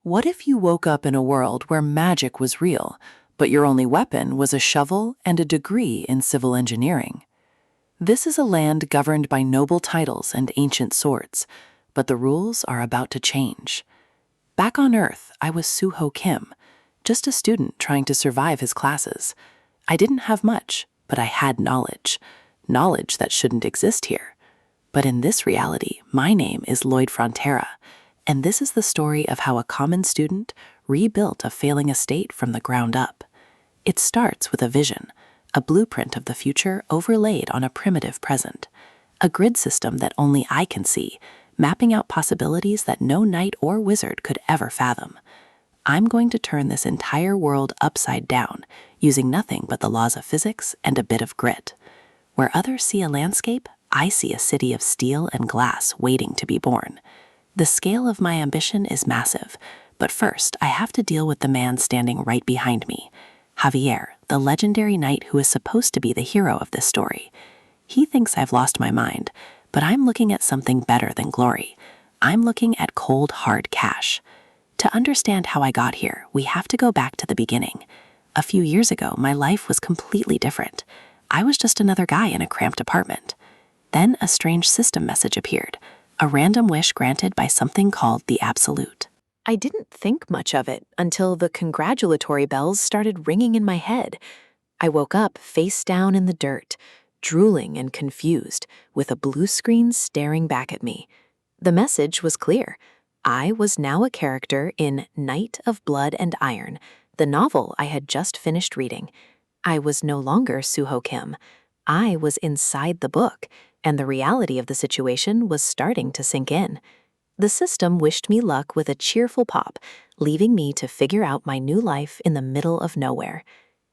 What if you woke up in a world where magic was real, but your only weapon was a shovel and a degree in civil engineering? This is a land governed by noble titles and ancient swords, but the rules are about to change. Back on Earth, I was Suho Kim, just a student trying to survive his classes. I didn't have much, but I had knowledge. Knowledge that shouldn't exist here. But in this reality, my name is Lloyd Frontera, and this is the story of how a common student rebuilt a failing estate from the ground up. It starts with a vision, a blueprint of the future overlaid on a primitive present, a grid system that only I can see, mapping out possibilities that no knight or wizard could ever fathom. I'm going to turn this entire world upside down, using nothing but the laws of physics and a bit of grit. Where others see a landscape, I see a city of steel and glass waiting to be born. The scale of my ambition is massive, but first I have to deal with the man standing right behind me, Javier, the legendary knight who is supposed to be the hero of this story. He thinks I've lost my mind, but I'm looking at something better than glory. I'm looking at cold, hard cash. To understand how I got here, we have to go back to the beginning. A few years ago, my life was completely different. I was just another guy in a cramped apartment. Then a strange system message appeared, a random wish granted by something called the Absolute. I didn't think much of it until the congratulatory bells started ringing in my head. I woke up face down in the dirt, drooling and confused, with a blue screen staring back at me. The message was clear. I was now a character in Knight of Blood and Iron, the novel I had just finished reading. I was no longer Suho Kim. I was inside the book, and the reality of the situation was starting to sink in. The system wished me luck with a cheerful pop, leaving me to figure out my new life in the middle of nowhere.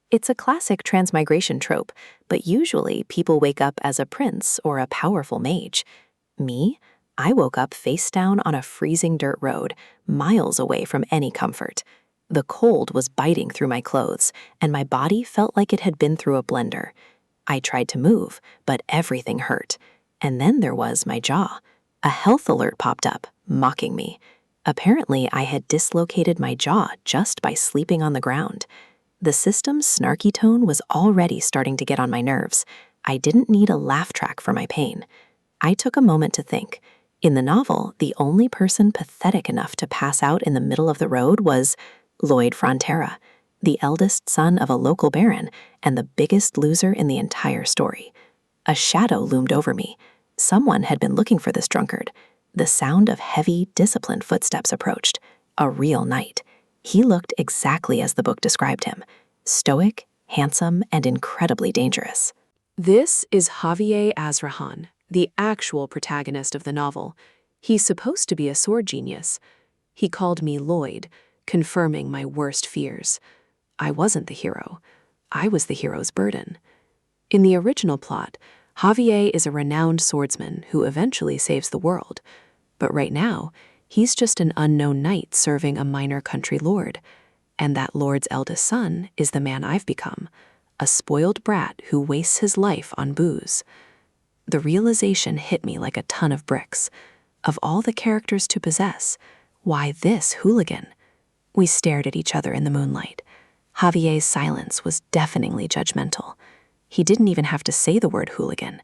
It's a classic transmigration trope, but usually people wake up as a prince or a powerful mage. Me? I woke up face down on a freezing dirt road, miles away from any comfort. The cold was biting through my clothes, and my body felt like it had been through a blender. I tried to move, but everything hurt. And then there was my jaw. A health alert popped up, mocking me. Apparently, I had dislocated my jaw just by sleeping on the ground. The system's snarky tone was already starting to get on my nerves. I didn't need a laugh track for my pain. I took a moment to think. In the novel, the only person pathetic enough to pass out in the middle of the road was Lloyd Frontera, the eldest son of a local baron and the biggest loser in the entire story. A shadow loomed over me. Someone had been looking for this drunkard. The sound of heavy, disciplined footsteps approached. A real knight. He looked exactly as the book described him. Stoic, handsome, and incredibly dangerous. This is Javier Azrahan, the actual protagonist of the novel. He's supposed to be a sword genius. He called me Lloyd, confirming my worst fears. I wasn't the hero. I was the hero's burden. In the original plot, Javier is a renowned swordsman who eventually saves the world. But right now, he's just an unknown knight serving a minor country lord. And that lord's eldest son is the man I've become, a spoiled brat who wastes his life on booze. The realization hit me like a ton of bricks. Of all the characters to possess, why this hooligan? We stared at each other in the moonlight. Javier's silence was deafeningly judgmental. He didn't even have to say the word hooligan.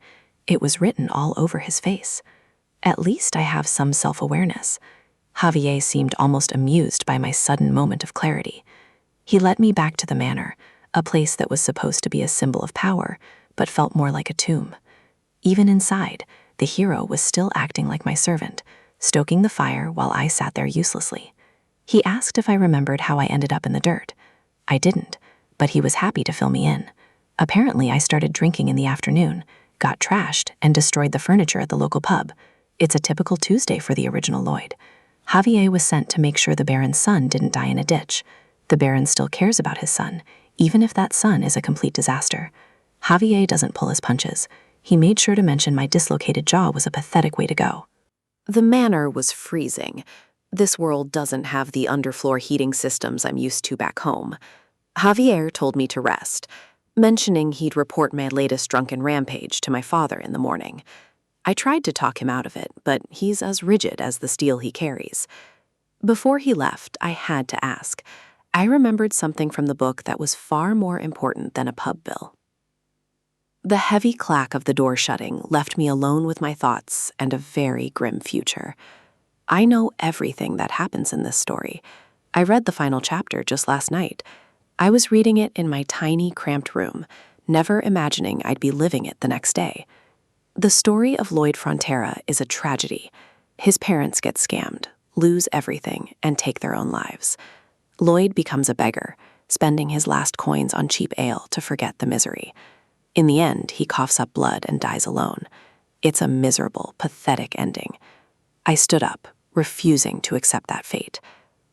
It was written all over his face. At least I have some self-awareness. Javier seemed almost amused by my sudden moment of clarity. He led me back to the manor, a place that was supposed to be a symbol of power, but felt more like a tomb. Even inside, the hero was still acting like my servant, stoking the fire while I sat there uselessly. He asked if I remembered how I ended up in the dirt. I didn't, but he was happy to fill me in. Apparently, I started drinking in the afternoon, got trashed, and destroyed the furniture at the local pub. It's a typical Tuesday for the original Lloyd. Javier was sent to make sure the Baron's son didn't die in a ditch. The Baron still cares about his son, even if that son is a complete disaster. Javier doesn't pull his punches. He made sure to mention my dislocated jaw was a pathetic way to go. The manor was freezing. This world doesn't have the underfloor heating systems I'm used to back home. Javier told me to rest, mentioning he'd report my latest drunken rampage to my father in the morning. I tried to talk him out of it, but he's as rigid as the steel he carries. Before he left, I had to ask. I remembered something from the book that was far more important than a pub bill. The heavy clack of the door shutting left me alone with my thoughts and a very grim future. I know everything that happens in this story. I read the final chapter just last night. I was reading it in my tiny, cramped room, never imagining I'd be living it the next day. The story of Lloyd Frontera is a tragedy. His parents get scammed, lose everything, and take their own lives. Lloyd becomes a beggar, spending his last coins on cheap ale to forget the misery. In the end, he coughs up blood and dies alone. It's a miserable, pathetic ending. I stood up, refusing to accept that fate.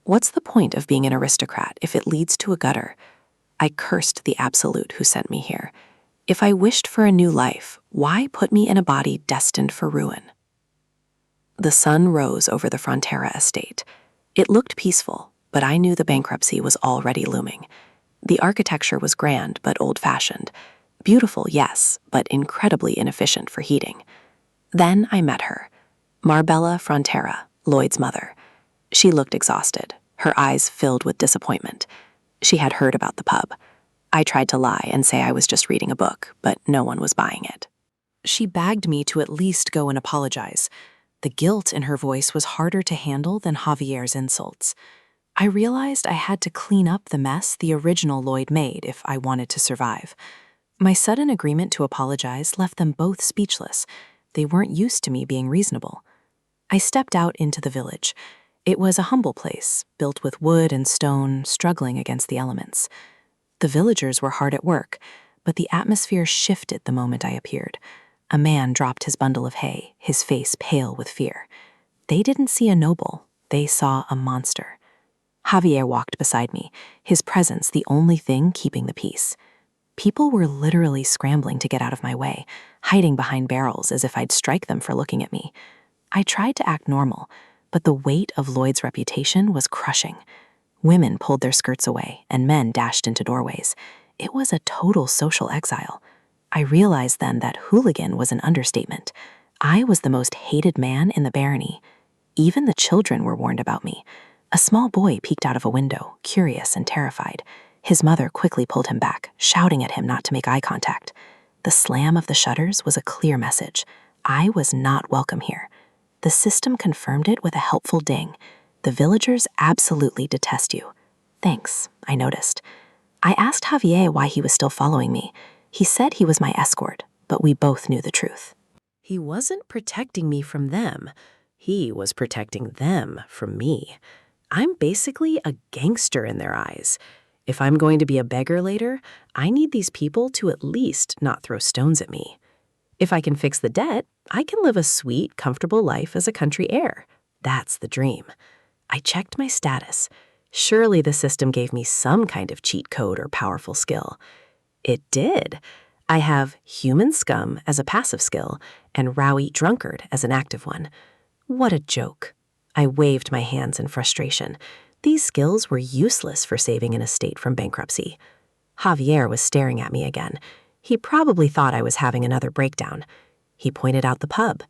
What's the point of being an aristocrat if it leads to a gutter? I cursed the absolute who sent me here. If I wished for a new life, why put me in a body destined for ruin? The sun rose over the Frontera estate. It looked peaceful, but I knew the bankruptcy was already looming. The architecture was grand but old-fashioned. Beautiful, yes, but incredibly inefficient for heating. Then I met her, Marbella Frontera, Lloyd's mother. She looked exhausted, her eyes filled with disappointment. She had heard about the pub. I tried to lie and say I was just reading a book, but no one was buying it. She begged me to at least go and apologize. The guilt in her voice was harder to handle than Javier's insults. I realized I had to clean up the mess the original Lloyd made if I wanted to survive. My sudden agreement to apologize left them both speechless. They weren't used to me being reasonable. I stepped out into the village. It was a humble place, built with wood and stone, struggling against the elements. The villagers were hard at work, but the atmosphere shifted the moment I appeared. A man dropped his bundle of hay, his face pale with fear. They didn't see a noble, they saw a monster. Javier walked beside me, his presence the only thing keeping the peace. People were literally scrambling to get out of my way, hiding behind barrels as if I'd strike them for looking at me. I tried to act normal, but the weight of Lloyd's reputation was crushing. Women pulled their skirts away, and men dashed into doorways. It was a total social exile. I realized then that hooligan was an understatement. I was the most hated man in the barony. Even the children were warned about me. A small boy peeked out of a window, curious and terrified. His mother quickly pulled him back, shouting at him not to make eye contact. The slam of the shutters was a clear message. I was not welcome here. The system confirmed it with a helpful ding. The villagers absolutely detest you. Thanks, I noticed. I asked Javier why he was still following me. He said he was my escort, but we both knew the truth. He wasn't protecting me from them. He was protecting them from me. I'm basically a gangster in their eyes. If I'm going to be a beggar later, I need these people to at least not throw stones at me. If I can fix the debt, I can live a sweet, comfortable life as a country heir. That's the dream. I checked my status. Surely the system gave me some kind of cheat code or powerful skill. It did. I have human scum as a passive skill and rowy drunkard as an active one. What a joke. I waved my hands in frustration. These skills were useless for saving an estate from bankruptcy. Javier was staring at me again. He probably thought I was having another breakdown. He pointed out the pub.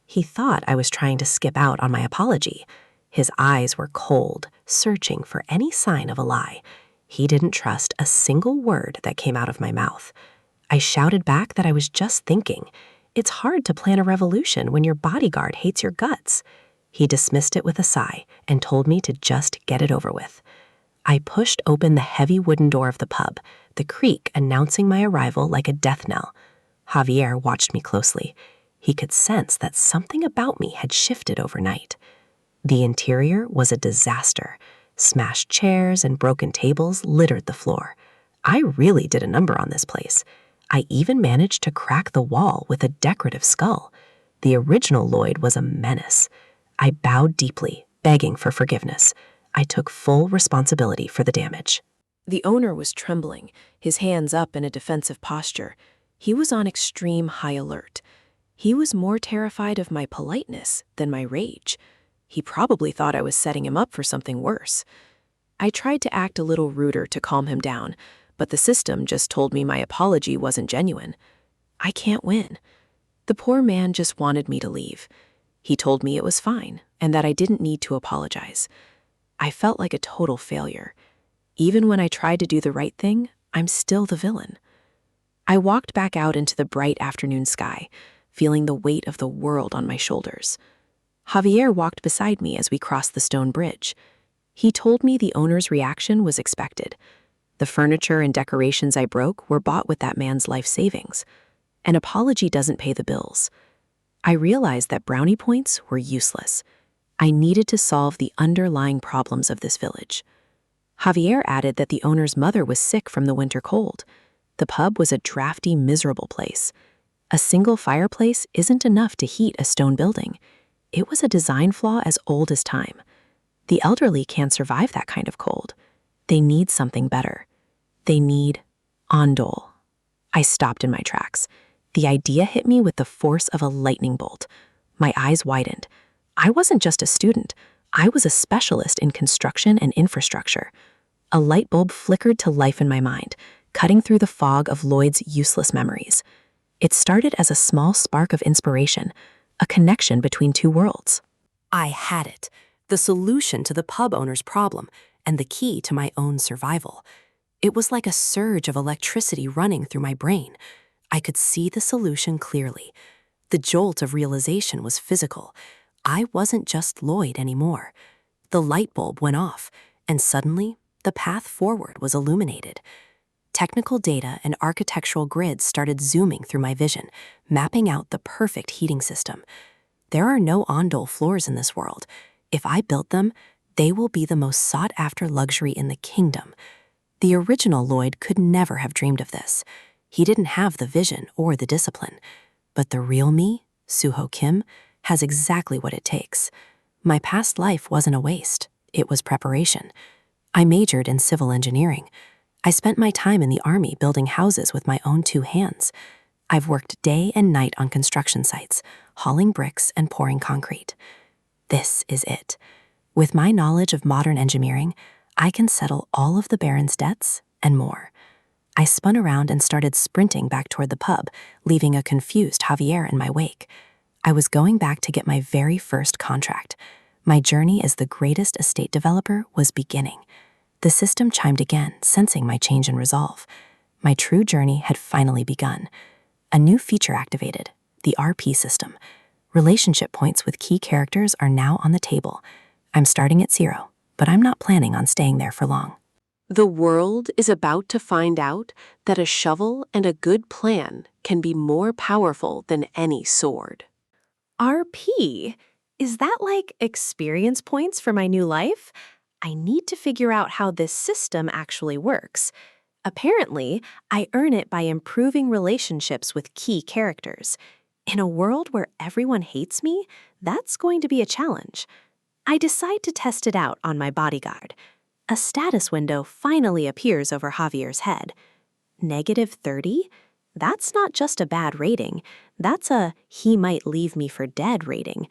He thought I was trying to skip out on my apology. His eyes were cold, searching for any sign of a lie. He didn't trust a single word that came out of my mouth. I shouted back that I was just thinking. It's hard to plan a revolution when your bodyguard hates your guts. He dismissed it with a sigh and told me to just get it over with. I pushed open the heavy wooden door of the pub, the creak announcing my arrival like a death knell. Javier watched me closely. He could sense that something about me had shifted overnight. The interior was a disaster. Smashed chairs and broken tables littered the floor. I really did a number on this place. I even managed to crack the wall with a decorative skull. The original Lloyd was a menace. I bowed deeply, begging for forgiveness. I took full responsibility for the damage. The owner was trembling, his hands up in a defensive posture. He was on extreme high alert. He was more terrified of my politeness than my rage. He probably thought I was setting him up for something worse. I tried to act a little ruder to calm him down, but the system just told me my apology wasn't genuine. I can't win. The poor man just wanted me to leave. He told me it was fine and that I didn't need to apologize. I felt like a total failure. Even when I tried to do the right thing, I'm still the villain. I walked back out into the bright afternoon sky, feeling the weight of the world on my shoulders. Javier walked beside me as we crossed the stone bridge. He told me the owner's reaction was expected. The furniture and decorations I broke were bought with that man's life savings. An apology doesn't pay the bills. I realized that brownie points were useless. I needed to solve the underlying problems of this village. Javier added that the owner's mother was sick from the winter cold. The pub was a drafty, miserable place. A single fireplace isn't enough to heat a stone building. It was a design flaw as old as time. The elderly can't survive that kind of cold. They need something better. They need ondol. I stopped in my tracks. The idea hit me with the force of a lightning bolt. My eyes widened. I wasn't just a student. I was a specialist in construction and infrastructure. A light bulb flickered to life in my mind, cutting through the fog of Lloyd's useless memories. It started as a small spark of inspiration, a connection between two worlds. I had it, the solution to the pub owner's problem, and the key to my own survival. It was like a surge of electricity running through my brain. I could see the solution clearly. The jolt of realization was physical. I wasn't just Lloyd anymore. The light bulb went off, and suddenly, the path forward was illuminated. Technical data and architectural grids started zooming through my vision, mapping out the perfect heating system. There are no ondol floors in this world. If I built them, they will be the most sought-after luxury in the kingdom. The original Lloyd could never have dreamed of this. He didn't have the vision or the discipline. But the real me, Suho Kim, has exactly what it takes. My past life wasn't a waste. It was preparation. I majored in civil engineering. I spent my time in the army building houses with my own two hands. I've worked day and night on construction sites, hauling bricks and pouring concrete. This is it. With my knowledge of modern engineering, I can settle all of the Baron's debts and more. I spun around and started sprinting back toward the pub, leaving a confused Javier in my wake. I was going back to get my very first contract. My journey as the greatest estate developer was beginning. The system chimed again, sensing my change in resolve. My true journey had finally begun. A new feature activated, the RP system. Relationship points with key characters are now on the table. I'm starting at 0, but I'm not planning on staying there for long. The world is about to find out that a shovel and a good plan can be more powerful than any sword. RP? Is that like experience points for my new life? I need to figure out how this system actually works. Apparently, I earn it by improving relationships with key characters. In a world where everyone hates me, that's going to be a challenge. I decide to test it out on my bodyguard. A status window finally appears over Javier's head. -30? That's not just a bad rating. That's a he might leave me for dead rating.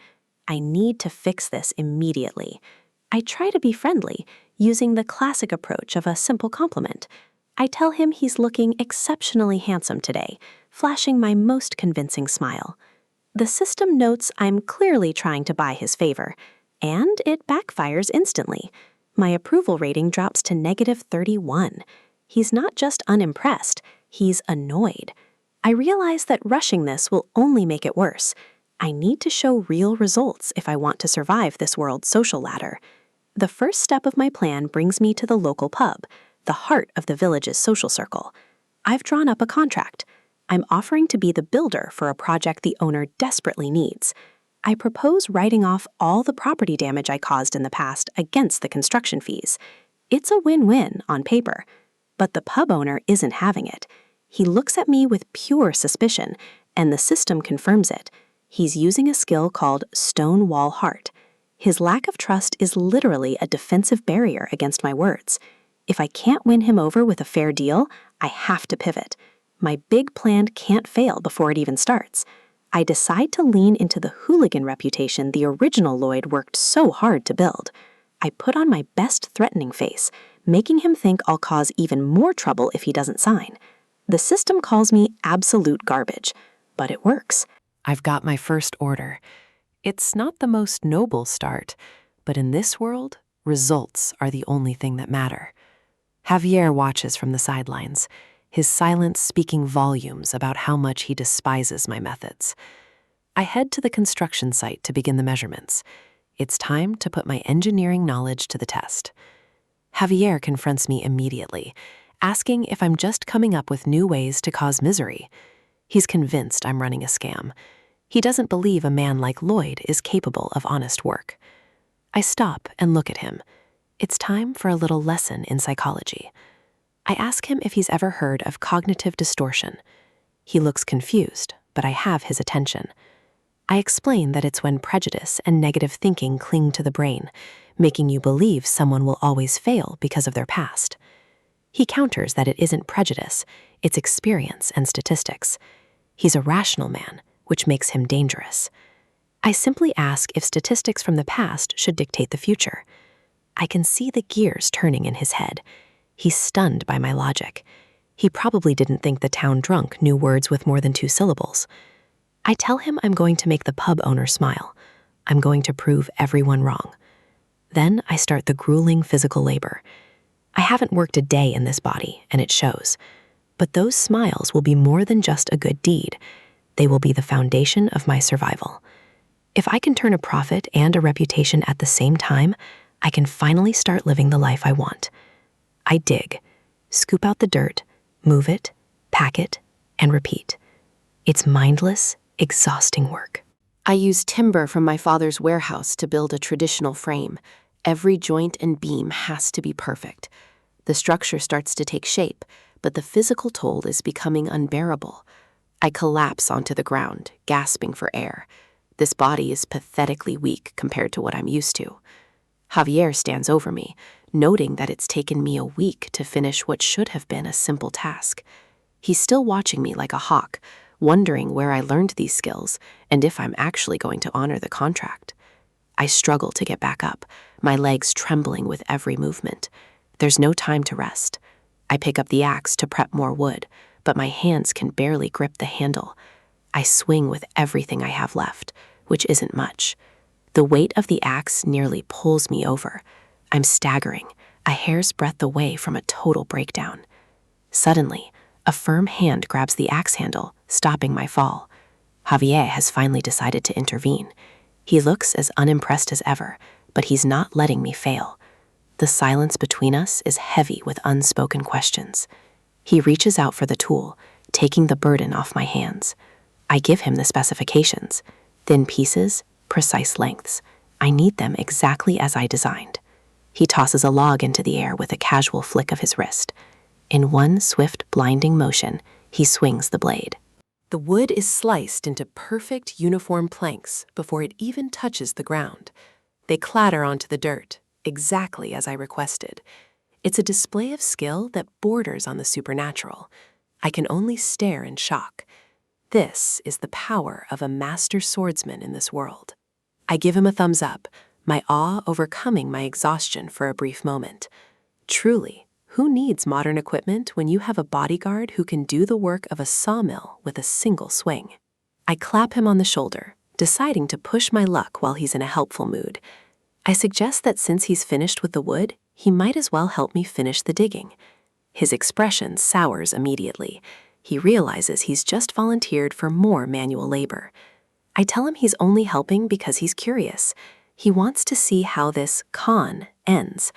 I need to fix this immediately. I try to be friendly, using the classic approach of a simple compliment. I tell him he's looking exceptionally handsome today, flashing my most convincing smile. The system notes I'm clearly trying to buy his favor, and it backfires instantly. My approval rating drops to -31. He's not just unimpressed, he's annoyed. I realize that rushing this will only make it worse. I need to show real results if I want to survive this world's social ladder. The first step of my plan brings me to the local pub, the heart of the village's social circle. I've drawn up a contract. I'm offering to be the builder for a project the owner desperately needs. I propose writing off all the property damage I caused in the past against the construction fees. It's a win-win on paper. But the pub owner isn't having it. He looks at me with pure suspicion, and the system confirms it. He's using a skill called Stone Wall Heart. His lack of trust is literally a defensive barrier against my words. If I can't win him over with a fair deal, I have to pivot. My big plan can't fail before it even starts. I decide to lean into the hooligan reputation the original Lloyd worked so hard to build. I put on my best threatening face, making him think I'll cause even more trouble if he doesn't sign. The system calls me absolute garbage, but it works. I've got my first order. It's not the most noble start, but in this world, Results are the only thing that matter. Javier watches from the sidelines, his silence speaking volumes about how much he despises my methods. I head to the construction site to begin the measurements. It's time to put my engineering knowledge to the test. Javier confronts me immediately, asking if I'm just coming up with new ways to cause misery. He's convinced I'm running a scam. He doesn't believe a man like Lloyd is capable of honest work. I stop and look at him. It's time for a little lesson in psychology. I ask him if he's ever heard of cognitive distortion. He looks confused, but I have his attention. I explain that it's when prejudice and negative thinking cling to the brain, making you believe someone will always fail because of their past. He counters that it isn't prejudice, it's experience and statistics. He's a rational man, which makes him dangerous. I simply ask if statistics from the past should dictate the future. I can see the gears turning in his head. He's stunned by my logic. He probably didn't think the town drunk knew words with more than 2 syllables. I tell him I'm going to make the pub owner smile. I'm going to prove everyone wrong. Then I start the grueling physical labor. I haven't worked a day in this body, and it shows. But those smiles will be more than just a good deed. They will be the foundation of my survival. If I can turn a profit and a reputation at the same time, I can finally start living the life I want. I dig, scoop out the dirt, move it, pack it, and repeat. It's mindless, exhausting work. I use timber from my father's warehouse to build a traditional frame. Every joint and beam has to be perfect. The structure starts to take shape, but the physical toll is becoming unbearable. I collapse onto the ground, gasping for air. This body is pathetically weak compared to what I'm used to. Javier stands over me, noting that it's taken me a week to finish what should have been a simple task. He's still watching me like a hawk, wondering where I learned these skills and if I'm actually going to honor the contract. I struggle to get back up, my legs trembling with every movement. There's no time to rest. I pick up the axe to prep more wood, but my hands can barely grip the handle. I swing with everything I have left, which isn't much. The weight of the axe nearly pulls me over. I'm staggering, a hair's breadth away from a total breakdown. Suddenly, a firm hand grabs the axe handle, stopping my fall. Javier has finally decided to intervene. He looks as unimpressed as ever, but he's not letting me fail. The silence between us is heavy with unspoken questions. He reaches out for the tool, taking the burden off my hands. I give him the specifications: thin pieces, precise lengths. I need them exactly as I designed. He tosses a log into the air with a casual flick of his wrist. In one swift, blinding motion, he swings the blade. The wood is sliced into perfect, uniform planks before it even touches the ground. They clatter onto the dirt, exactly as I requested. It's a display of skill that borders on the supernatural. I can only stare in shock. This is the power of a master swordsman in this world. I give him a thumbs up, my awe overcoming my exhaustion for a brief moment. Truly, who needs modern equipment when you have a bodyguard who can do the work of a sawmill with a single swing? I clap him on the shoulder, deciding to push my luck while he's in a helpful mood. I suggest that since he's finished with the wood, he might as well help me finish the digging. His expression sours immediately. He realizes he's just volunteered for more manual labor. I tell him he's only helping because he's curious. He wants to see how this con ends,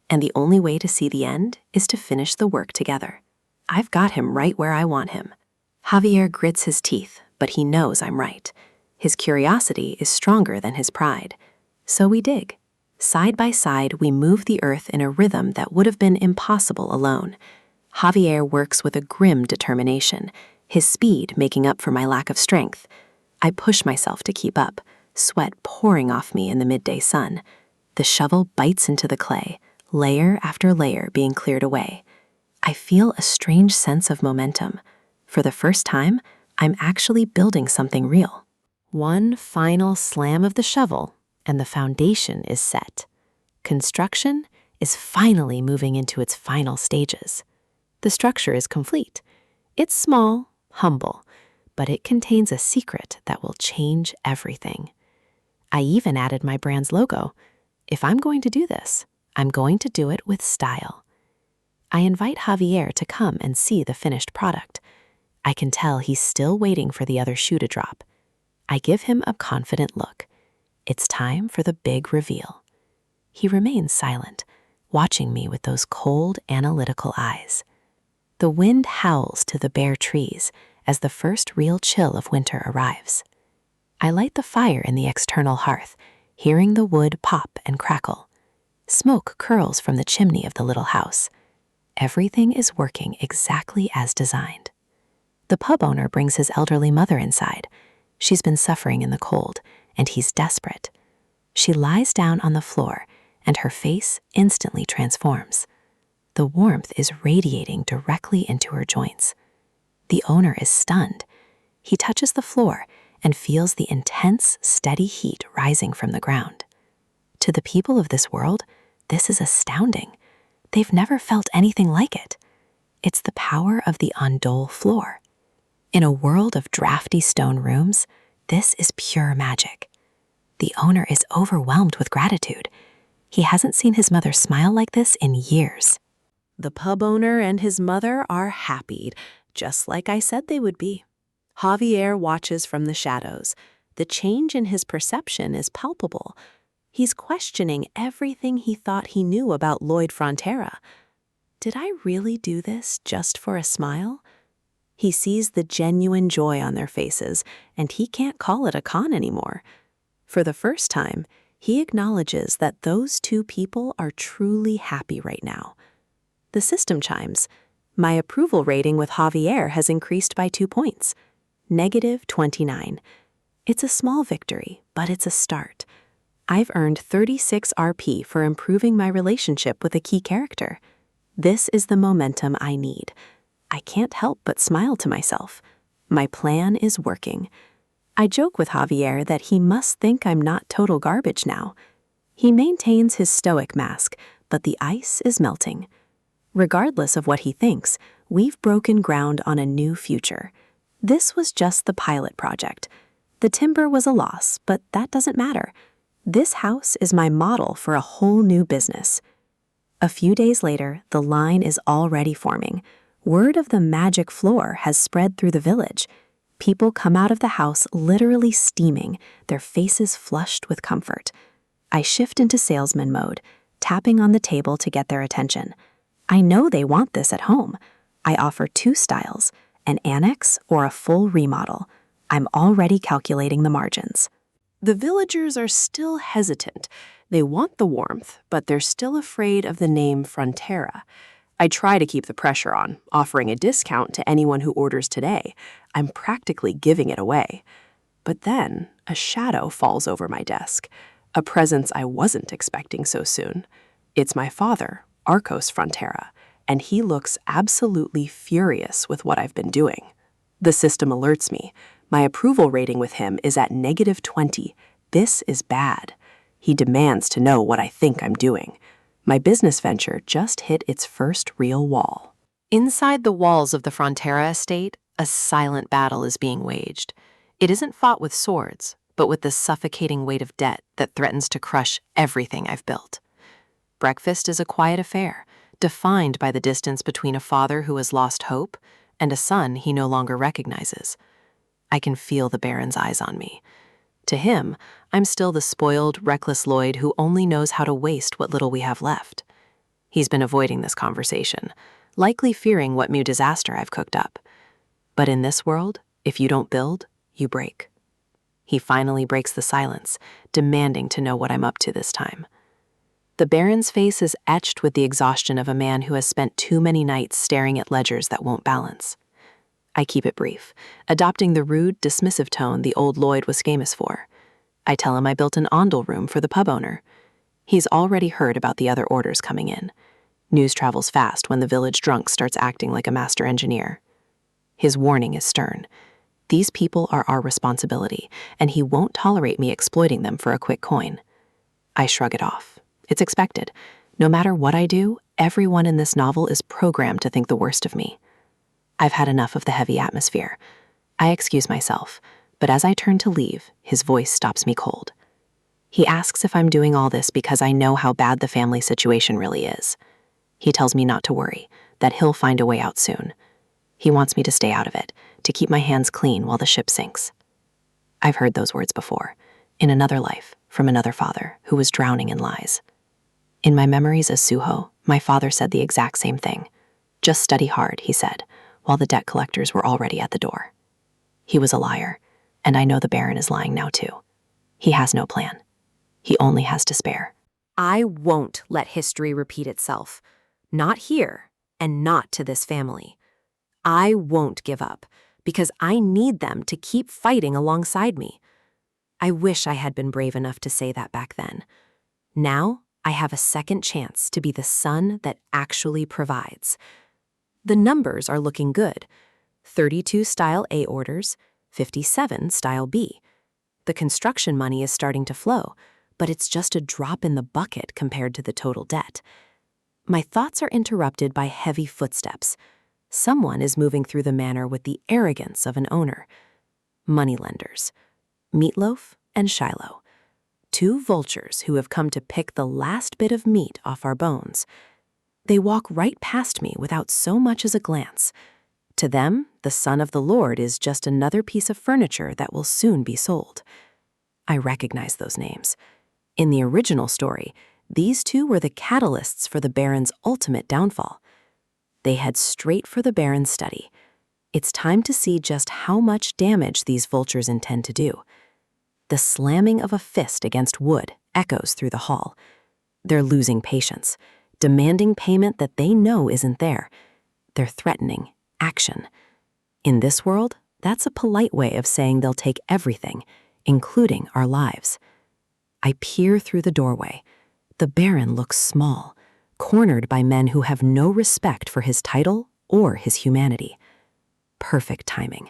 and the only way to see the end is to finish the work together. I've got him right where I want him. Javier grits his teeth, but he knows I'm right. His curiosity is stronger than his pride. So we dig. Side by side, we move the earth in a rhythm that would have been impossible alone. Javier works with a grim determination, his speed making up for my lack of strength. I push myself to keep up, sweat pouring off me in the midday sun. The shovel bites into the clay, layer after layer being cleared away. I feel a strange sense of momentum. For the first time, I'm actually building something real. One final slam of the shovel, and the foundation is set. Construction is finally moving into its final stages. The structure is complete. It's small, humble, but it contains a secret that will change everything. I even added my brand's logo. If I'm going to do this, I'm going to do it with style. I invite Javier to come and see the finished product. I can tell he's still waiting for the other shoe to drop. I give him a confident look. It's time for the big reveal. He remains silent, watching me with those cold, analytical eyes. The wind howls to the bare trees as the first real chill of winter arrives. I light the fire in the external hearth, hearing the wood pop and crackle. Smoke curls from the chimney of the little house. Everything is working exactly as designed. The pub owner brings his elderly mother inside. She's been suffering in the cold, and he's desperate. She lies down on the floor, and her face instantly transforms. The warmth is radiating directly into her joints. The owner is stunned. He touches the floor and feels the intense, steady heat rising from the ground. To the people of this world, this is astounding. They've never felt anything like it. It's the power of the Andol floor. In a world of drafty stone rooms, this is pure magic. The owner is overwhelmed with gratitude. He hasn't seen his mother smile like this in years. The pub owner and his mother are happy, just like I said they would be. Javier watches from the shadows. The change in his perception is palpable. He's questioning everything he thought he knew about Lloyd Frontera. Did I really do this just for a smile? He sees the genuine joy on their faces, and he can't call it a con anymore. For the first time, he acknowledges that those two people are truly happy right now. The system chimes. My approval rating with Javier has increased by 2 points. -29. It's a small victory, but it's a start. I've earned 36 RP for improving my relationship with a key character. This is the momentum I need. I can't help but smile to myself. My plan is working. I joke with Javier that he must think I'm not total garbage now. He maintains his stoic mask, but the ice is melting. Regardless of what he thinks, we've broken ground on a new future. This was just the pilot project. The timber was a loss, but that doesn't matter. This house is my model for a whole new business. A few days later, the line is already forming. Word of the magic floor has spread through the village. People come out of the house literally steaming, their faces flushed with comfort. I shift into salesman mode, tapping on the table to get their attention. I know they want this at home. I offer 2 styles, an annex or a full remodel. I'm already calculating the margins. The villagers are still hesitant. They want the warmth, but they're still afraid of the name Frontera. I try to keep the pressure on, offering a discount to anyone who orders today. I'm practically giving it away. But then, a shadow falls over my desk, a presence I wasn't expecting so soon. It's my father, Arcos Frontera, and he looks absolutely furious with what I've been doing. The system alerts me. My approval rating with him is at -20. This is bad. He demands to know what I think I'm doing. My business venture just hit its first real wall. Inside the walls of the Frontera estate, a silent battle is being waged. It isn't fought with swords, but with the suffocating weight of debt that threatens to crush everything I've built. Breakfast is a quiet affair, defined by the distance between a father who has lost hope and a son he no longer recognizes. I can feel the Baron's eyes on me. To him, I'm still the spoiled, reckless Lloyd who only knows how to waste what little we have left. He's been avoiding this conversation, likely fearing what new disaster I've cooked up. But in this world, if you don't build, you break. He finally breaks the silence, demanding to know what I'm up to this time. The Baron's face is etched with the exhaustion of a man who has spent too many nights staring at ledgers that won't balance. I keep it brief, adopting the rude, dismissive tone the old Lloyd was famous for. I tell him I built an ondel room for the pub owner. He's already heard about the other orders coming in. News travels fast when the village drunk starts acting like a master engineer. His warning is stern. These people are our responsibility, and he won't tolerate me exploiting them for a quick coin. I shrug it off. It's expected. No matter what I do, everyone in this novel is programmed to think the worst of me. I've had enough of the heavy atmosphere. I excuse myself, but as I turn to leave, his voice stops me cold. He asks if I'm doing all this because I know how bad the family situation really is. He tells me not to worry, that he'll find a way out soon. He wants me to stay out of it, to keep my hands clean while the ship sinks. I've heard those words before, in another life, from another father who was drowning in lies. In my memories as Suho, my father said the exact same thing. Just study hard, he said, while the debt collectors were already at the door. He was a liar, and I know the Baron is lying now too. He has no plan. He only has despair. I won't let history repeat itself. Not here, and not to this family. I won't give up, because I need them to keep fighting alongside me. I wish I had been brave enough to say that back then. Now, I have a second chance to be the son that actually provides. The numbers are looking good. 32 Style A orders, 57 Style B. The construction money is starting to flow, but it's just a drop in the bucket compared to the total debt. My thoughts are interrupted by heavy footsteps. Someone is moving through the manor with the arrogance of an owner. Moneylenders. Meatloaf and Shiloh. 2 vultures who have come to pick the last bit of meat off our bones. They walk right past me without so much as a glance. To them, the son of the Lord is just another piece of furniture that will soon be sold. I recognize those names. In the original story, these 2 were the catalysts for the Baron's ultimate downfall. They head straight for the Baron's study. It's time to see just how much damage these vultures intend to do. The slamming of a fist against wood echoes through the hall. They're losing patience, demanding payment that they know isn't there. They're threatening action. In this world, that's a polite way of saying they'll take everything, including our lives. I peer through the doorway. The Baron looks small, cornered by men who have no respect for his title or his humanity. Perfect timing.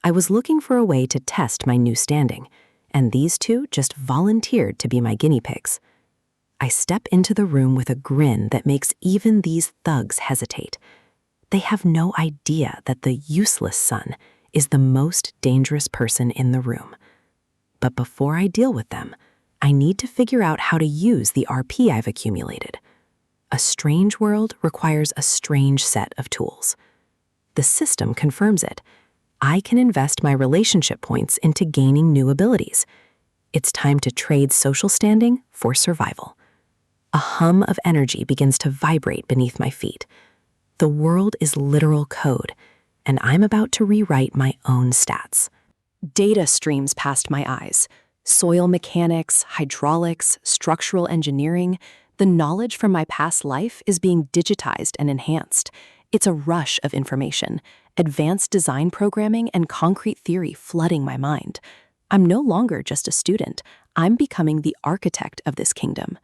I was looking for a way to test my new standing, and these 2 just volunteered to be my guinea pigs. I step into the room with a grin that makes even these thugs hesitate. They have no idea that the useless son is the most dangerous person in the room. But before I deal with them, I need to figure out how to use the RP I've accumulated. A strange world requires a strange set of tools. The system confirms it. I can invest my relationship points into gaining new abilities. It's time to trade social standing for survival. A hum of energy begins to vibrate beneath my feet. The world is literal code, and I'm about to rewrite my own stats. Data streams past my eyes. Soil mechanics, hydraulics, structural engineering. The knowledge from my past life is being digitized and enhanced. It's a rush of information, advanced design programming and concrete theory flooding my mind. I'm no longer just a student. I'm becoming the architect of this kingdom.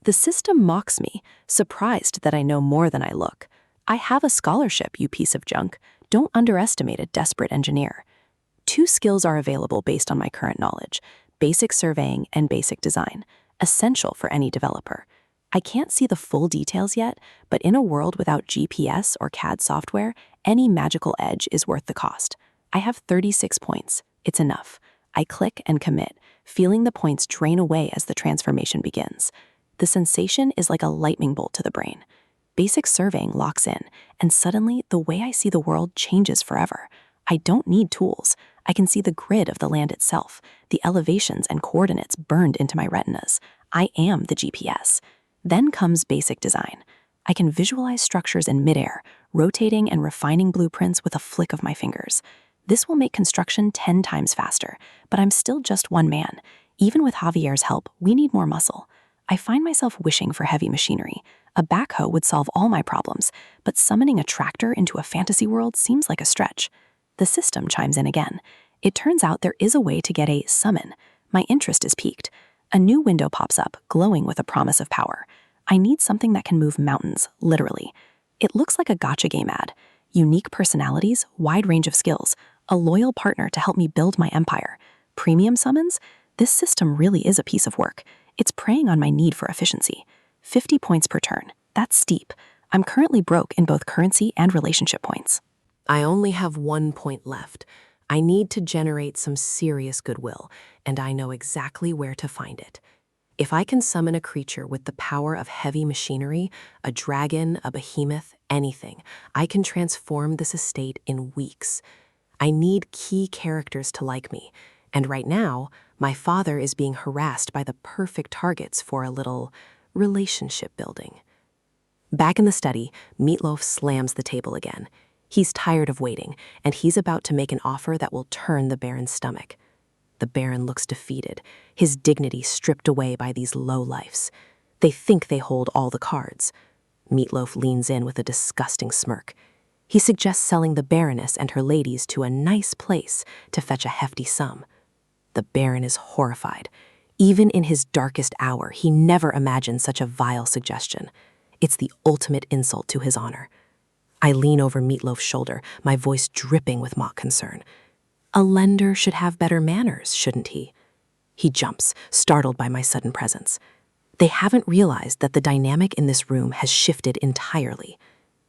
The system mocks me, surprised that I know more than I look. I have a scholarship, you piece of junk. Don't underestimate a desperate engineer. 2 skills are available based on my current knowledge: basic surveying and basic design, essential for any developer. I can't see the full details yet, but in a world without GPS or CAD software, any magical edge is worth the cost. I have 36 points. It's enough. I click and commit, feeling the points drain away as the transformation begins. The sensation is like a lightning bolt to the brain. Basic surveying locks in, and suddenly the way I see the world changes forever. I don't need tools. I can see the grid of the land itself, the elevations and coordinates burned into my retinas. I am the GPS. Then comes basic design. I can visualize structures in midair, rotating and refining blueprints with a flick of my fingers. This will make construction 10 times faster, but I'm still just one man. Even with Javier's help, we need more muscle. I find myself wishing for heavy machinery. A backhoe would solve all my problems, but summoning a tractor into a fantasy world seems like a stretch. The system chimes in again. It turns out there is a way to get a summon. My interest is piqued. A new window pops up, glowing with a promise of power. I need something that can move mountains, literally. It looks like a gacha game ad. Unique personalities, wide range of skills, a loyal partner to help me build my empire. Premium summons? This system really is a piece of work. It's preying on my need for efficiency. 50 points per turn. That's steep. I'm currently broke in both currency and relationship points. I only have 1 point left. I need to generate some serious goodwill, and I know exactly where to find it. If I can summon a creature with the power of heavy machinery, a dragon, a behemoth, anything, I can transform this estate in weeks. I need key characters to like me, and right now, my father is being harassed by the perfect targets for a little relationship building. Back in the study, Meatloaf slams the table again. He's tired of waiting, and he's about to make an offer that will turn the Baron's stomach. The Baron looks defeated, his dignity stripped away by these lowlifes. They think they hold all the cards. Meatloaf leans in with a disgusting smirk. He suggests selling the Baroness and her ladies to a nice place to fetch a hefty sum. The Baron is horrified. Even in his darkest hour, he never imagined such a vile suggestion. It's the ultimate insult to his honor. I lean over Meatloaf's shoulder, my voice dripping with mock concern. A lender should have better manners, shouldn't he? He jumps, startled by my sudden presence. They haven't realized that the dynamic in this room has shifted entirely.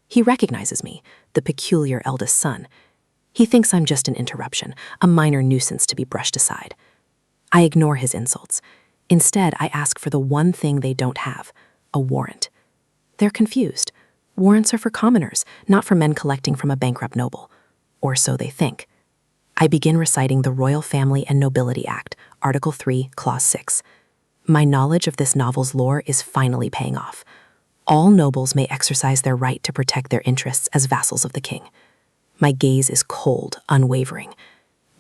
He recognizes me, the peculiar eldest son. He thinks I'm just an interruption, a minor nuisance to be brushed aside. I ignore his insults. Instead, I ask for the one thing they don't have, a warrant. They're confused. Warrants are for commoners, not for men collecting from a bankrupt noble. Or so they think. I begin reciting the Royal Family and Nobility Act, Article 3, Clause 6. My knowledge of this novel's lore is finally paying off. All nobles may exercise their right to protect their interests as vassals of the king. My gaze is cold, unwavering.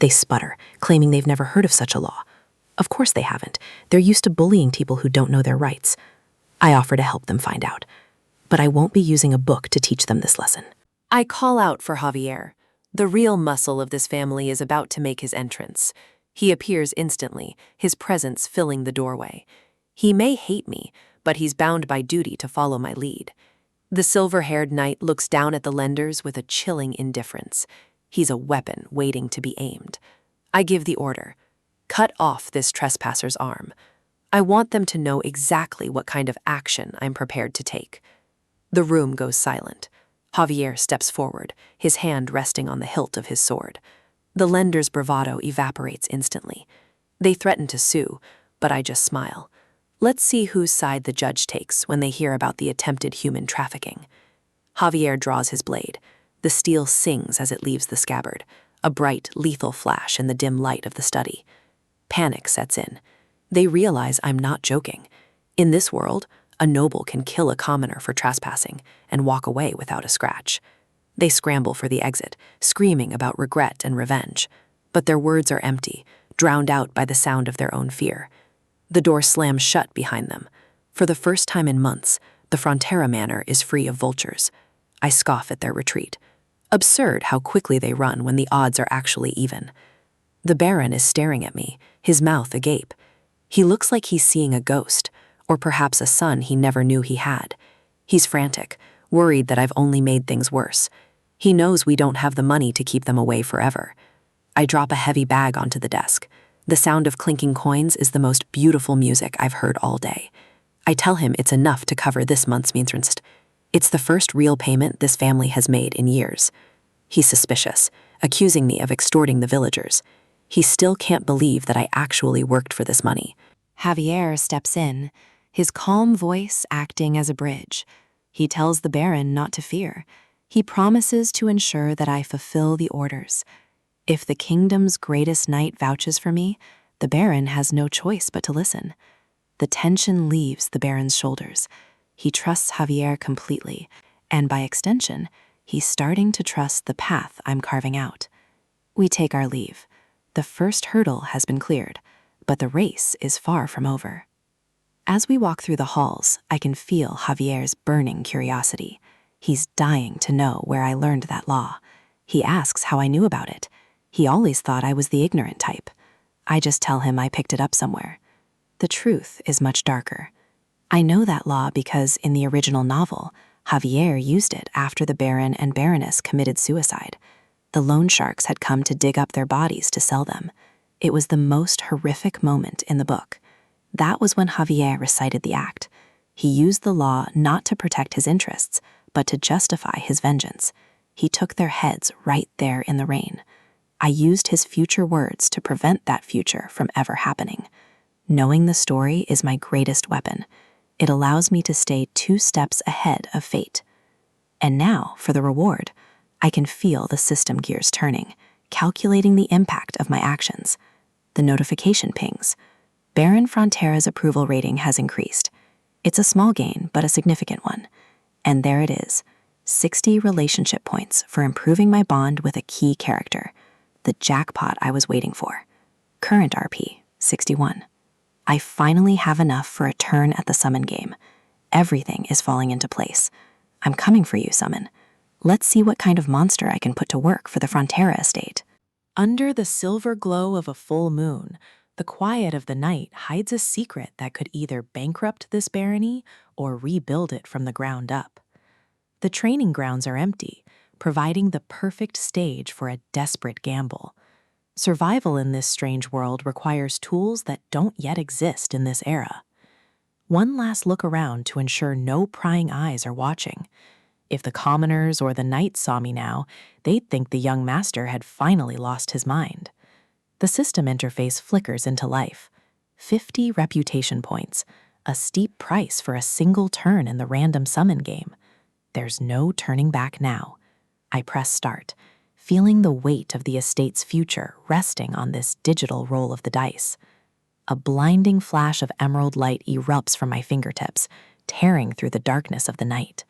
They sputter, claiming they've never heard of such a law. Of course they haven't. They're used to bullying people who don't know their rights. I offer to help them find out. But I won't be using a book to teach them this lesson. I call out for Javier. The real muscle of this family is about to make his entrance. He appears instantly, his presence filling the doorway. He may hate me, but he's bound by duty to follow my lead. The silver-haired knight looks down at the lenders with a chilling indifference. He's a weapon waiting to be aimed. I give the order. Cut off this trespasser's arm. I want them to know exactly what kind of action I'm prepared to take. The room goes silent. Javier steps forward, his hand resting on the hilt of his sword. The lender's bravado evaporates instantly. They threaten to sue, but I just smile. Let's see whose side the judge takes when they hear about the attempted human trafficking. Javier draws his blade. The steel sings as it leaves the scabbard, a bright, lethal flash in the dim light of the study. Panic sets in. They realize I'm not joking. In this world, a noble can kill a commoner for trespassing and walk away without a scratch. They scramble for the exit, screaming about regret and revenge. But their words are empty, drowned out by the sound of their own fear. The door slams shut behind them. For the first time in months, the Frontera Manor is free of vultures. I scoff at their retreat. Absurd how quickly they run when the odds are actually even. The Baron is staring at me, his mouth agape. He looks like he's seeing a ghost, or perhaps a son he never knew he had. He's frantic, worried that I've only made things worse. He knows we don't have the money to keep them away forever. I drop a heavy bag onto the desk. The sound of clinking coins is the most beautiful music I've heard all day. I tell him it's enough to cover this month's maintenance. It's the first real payment this family has made in years. He's suspicious, accusing me of extorting the villagers. He still can't believe that I actually worked for this money. Javier steps in, his calm voice acting as a bridge. He tells the Baron not to fear. He promises to ensure that I fulfill the orders. If the kingdom's greatest knight vouches for me, the Baron has no choice but to listen. The tension leaves the Baron's shoulders. He trusts Javier completely, and by extension, he's starting to trust the path I'm carving out. We take our leave. The first hurdle has been cleared, but the race is far from over. As we walk through the halls, I can feel Javier's burning curiosity. He's dying to know where I learned that law. He asks how I knew about it. He always thought I was the ignorant type. I just tell him I picked it up somewhere. The truth is much darker. I know that law because in the original novel, Javier used it after the Baron and Baroness committed suicide. The loan sharks had come to dig up their bodies to sell them. It was the most horrific moment in the book. That was when Javier recited the act. He used the law not to protect his interests, but to justify his vengeance. He took their heads right there in the rain. I used his future words to prevent that future from ever happening. Knowing the story is my greatest weapon. It allows me to stay 2 steps ahead of fate. And now, for the reward, I can feel the system gears turning, calculating the impact of my actions. The notification pings. Baron Frontera's approval rating has increased. It's a small gain, but a significant one. And there it is, 60 relationship points for improving my bond with a key character. The jackpot I was waiting for. Current RP, 61. I finally have enough for a turn at the summon game. Everything is falling into place. I'm coming for you, Summon. Let's see what kind of monster I can put to work for the Frontera estate. Under the silver glow of a full moon, the quiet of the night hides a secret that could either bankrupt this barony or rebuild it from the ground up. The training grounds are empty, providing the perfect stage for a desperate gamble. Survival in this strange world requires tools that don't yet exist in this era. One last look around to ensure no prying eyes are watching. If the commoners or the knights saw me now, they'd think the young master had finally lost his mind. The system interface flickers into life. 50 reputation points, a steep price for a single turn in the random summon game. There's no turning back now. I press start, feeling the weight of the estate's future resting on this digital roll of the dice. A blinding flash of emerald light erupts from my fingertips, tearing through the darkness of the night.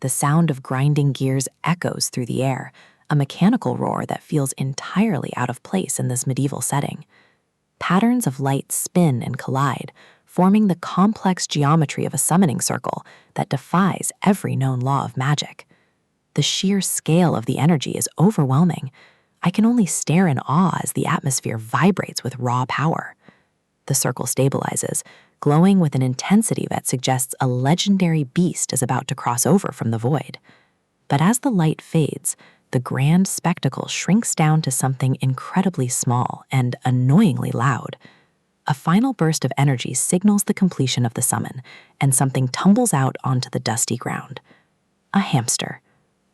The sound of grinding gears echoes through the air, a mechanical roar that feels entirely out of place in this medieval setting. Patterns of light spin and collide, forming the complex geometry of a summoning circle that defies every known law of magic. The sheer scale of the energy is overwhelming. I can only stare in awe as the atmosphere vibrates with raw power. The circle stabilizes, glowing with an intensity that suggests a legendary beast is about to cross over from the void. But as the light fades, the grand spectacle shrinks down to something incredibly small and annoyingly loud. A final burst of energy signals the completion of the summon, and something tumbles out onto the dusty ground. A hamster.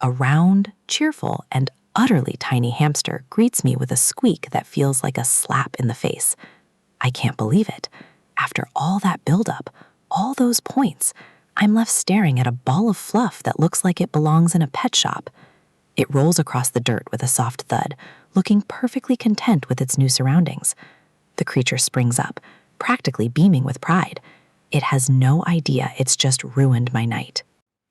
A round, cheerful, and utterly tiny hamster greets me with a squeak that feels like a slap in the face. I can't believe it. After all that buildup, all those points, I'm left staring at a ball of fluff that looks like it belongs in a pet shop. It rolls across the dirt with a soft thud, looking perfectly content with its new surroundings. The creature springs up, practically beaming with pride. It has no idea it's just ruined my night.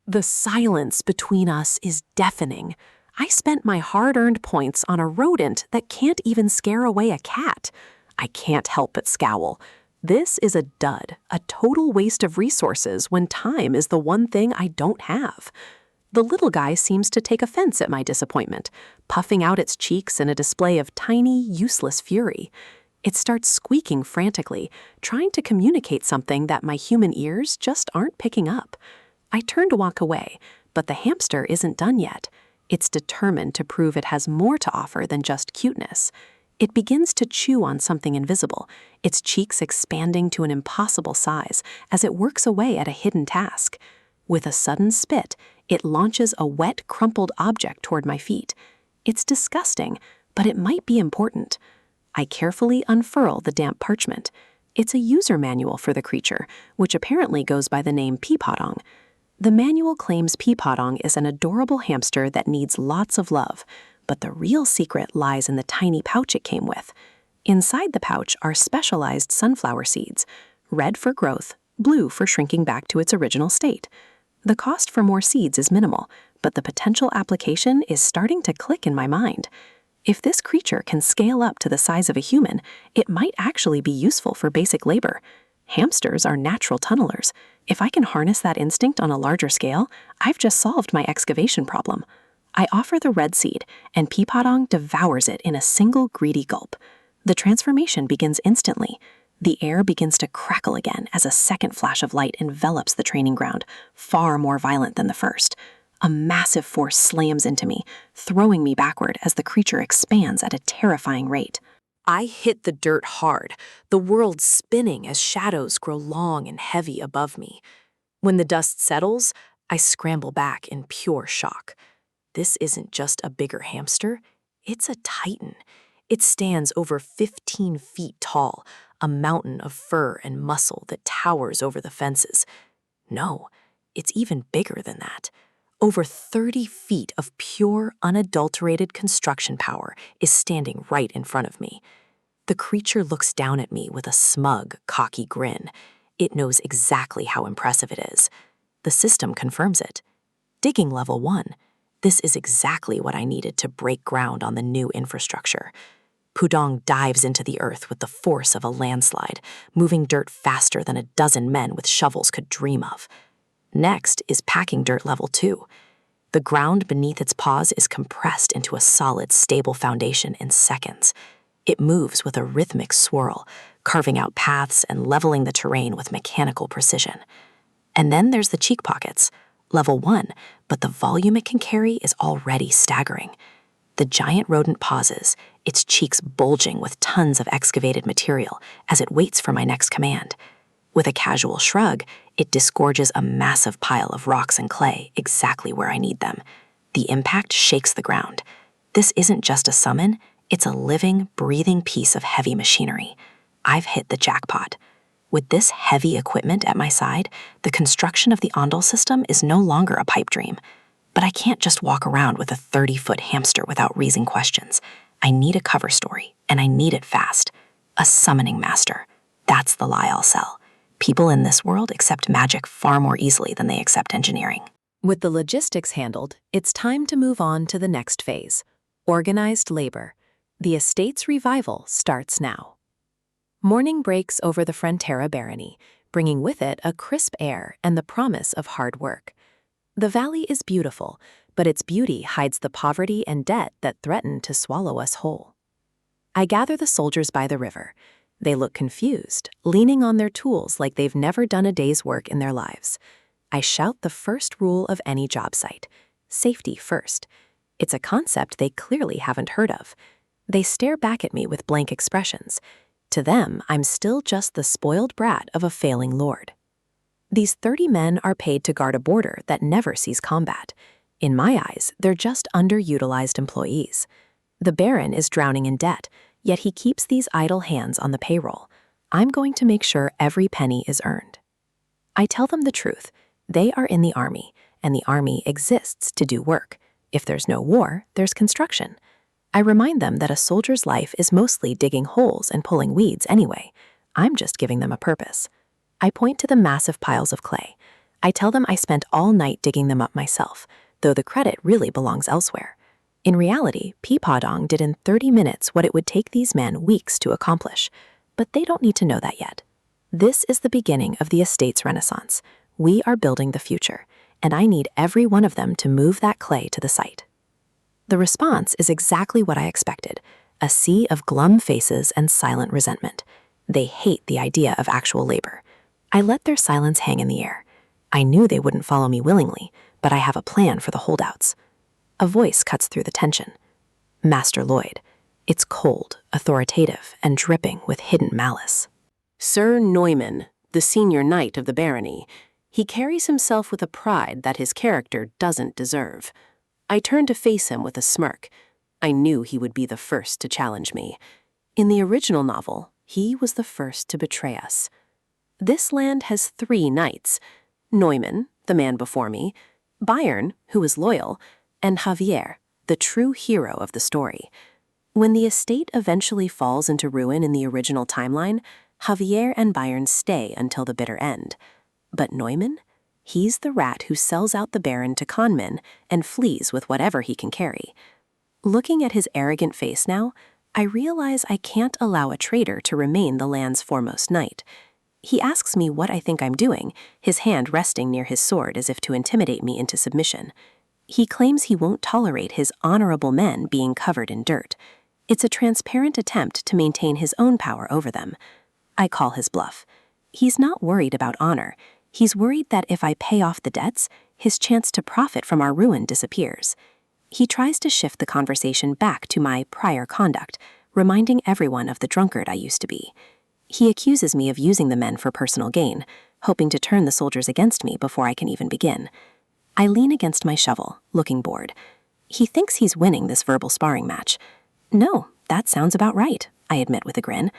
The silence between us is deafening. I spent my hard-earned points on a rodent that can't even scare away a cat. I can't help but scowl. This is a dud, a total waste of resources when time is the one thing I don't have. The little guy seems to take offense at my disappointment, puffing out its cheeks in a display of tiny, useless fury. It starts squeaking frantically, trying to communicate something that my human ears just aren't picking up. I turn to walk away, but the hamster isn't done yet. It's determined to prove it has more to offer than just cuteness. It begins to chew on something invisible, its cheeks expanding to an impossible size as it works away at a hidden task. With a sudden spit, it launches a wet, crumpled object toward my feet. It's disgusting, but it might be important. I carefully unfurl the damp parchment. It's a user manual for the creature, which apparently goes by the name Peepotong. The manual claims Peepotong is an adorable hamster that needs lots of love, but the real secret lies in the tiny pouch it came with. Inside the pouch are specialized sunflower seeds, red for growth, blue for shrinking back to its original state. The cost for more seeds is minimal, but the potential application is starting to click in my mind. If this creature can scale up to the size of a human, it might actually be useful for basic labor. Hamsters are natural tunnelers. If I can harness that instinct on a larger scale, I've just solved my excavation problem. I offer the red seed, and Peepotong devours it in a single greedy gulp. The transformation begins instantly. The air begins to crackle again as a second flash of light envelops the training ground, far more violent than the first. A massive force slams into me, throwing me backward as the creature expands at a terrifying rate. I hit the dirt hard, the world spinning as shadows grow long and heavy above me. When the dust settles, I scramble back in pure shock. This isn't just a bigger hamster, it's a titan. It stands over 15 feet tall, a mountain of fur and muscle that towers over the fences. No, it's even bigger than that. Over 30 feet of pure, unadulterated construction power is standing right in front of me. The creature looks down at me with a smug, cocky grin. It knows exactly how impressive it is. The system confirms it. Digging level 1. This is exactly what I needed to break ground on the new infrastructure. Pudong dives into the earth with the force of a landslide, moving dirt faster than a dozen men with shovels could dream of. Next is packing dirt level 2. The ground beneath its paws is compressed into a solid, stable foundation in seconds. It moves with a rhythmic swirl, carving out paths and leveling the terrain with mechanical precision. And then there's the cheek pockets, level 1, but the volume it can carry is already staggering. The giant rodent pauses, its cheeks bulging with tons of excavated material as it waits for my next command. With a casual shrug, it disgorges a massive pile of rocks and clay exactly where I need them. The impact shakes the ground. This isn't just a summon, it's a living, breathing piece of heavy machinery. I've hit the jackpot. With this heavy equipment at my side, the construction of the Ondol system is no longer a pipe dream. But I can't just walk around with a 30-foot hamster without raising questions. I need a cover story, and I need it fast. A summoning master. That's the lie I'll sell. People in this world accept magic far more easily than they accept engineering. With the logistics handled, it's time to move on to the next phase, organized labor. The estate's revival starts now. Morning breaks over the Frontera barony, bringing with it a crisp air and the promise of hard work. The valley is beautiful, but its beauty hides the poverty and debt that threaten to swallow us whole. I gather the soldiers by the river. They look confused, leaning on their tools like they've never done a day's work in their lives. I shout the first rule of any job site: safety first. It's a concept they clearly haven't heard of. They stare back at me with blank expressions. To them, I'm still just the spoiled brat of a failing lord. These 30 men are paid to guard a border that never sees combat. In my eyes, they're just underutilized employees. The Baron is drowning in debt, yet he keeps these idle hands on the payroll. I'm going to make sure every penny is earned. I tell them the truth. They are in the army, and the army exists to do work. If there's no war, there's construction. I remind them that a soldier's life is mostly digging holes and pulling weeds anyway. I'm just giving them a purpose. I point to the massive piles of clay. I tell them I spent all night digging them up myself, though the credit really belongs elsewhere. In reality, Peepadong did in 30 minutes what it would take these men weeks to accomplish. But they don't need to know that yet. This is the beginning of the estate's renaissance. We are building the future, and I need every one of them to move that clay to the site. The response is exactly what I expected: a sea of glum faces and silent resentment. They hate the idea of actual labor. I let their silence hang in the air. I knew they wouldn't follow me willingly, but I have a plan for the holdouts. A voice cuts through the tension. Master Lloyd. It's cold, authoritative, and dripping with hidden malice. Sir Neumann, the senior knight of the barony, he carries himself with a pride that his character doesn't deserve. I turned to face him with a smirk. I knew he would be the first to challenge me. In the original novel, he was the first to betray us. This land has 3 knights: Neumann, the man before me, Bayern, who is loyal, and Javier, the true hero of the story. When the estate eventually falls into ruin in the original timeline, Javier and Bayern stay until the bitter end. But Neumann? He's the rat who sells out the Baron to conmen and flees with whatever he can carry. Looking at his arrogant face now, I realize I can't allow a traitor to remain the land's foremost knight. He asks me what I think I'm doing, his hand resting near his sword as if to intimidate me into submission. He claims he won't tolerate his honorable men being covered in dirt. It's a transparent attempt to maintain his own power over them. I call his bluff. He's not worried about honor. He's worried that if I pay off the debts, his chance to profit from our ruin disappears. He tries to shift the conversation back to my prior conduct, reminding everyone of the drunkard I used to be. He accuses me of using the men for personal gain, hoping to turn the soldiers against me before I can even begin. I lean against my shovel, looking bored. He thinks he's winning this verbal sparring match. No, that sounds about right, I admit with a grin.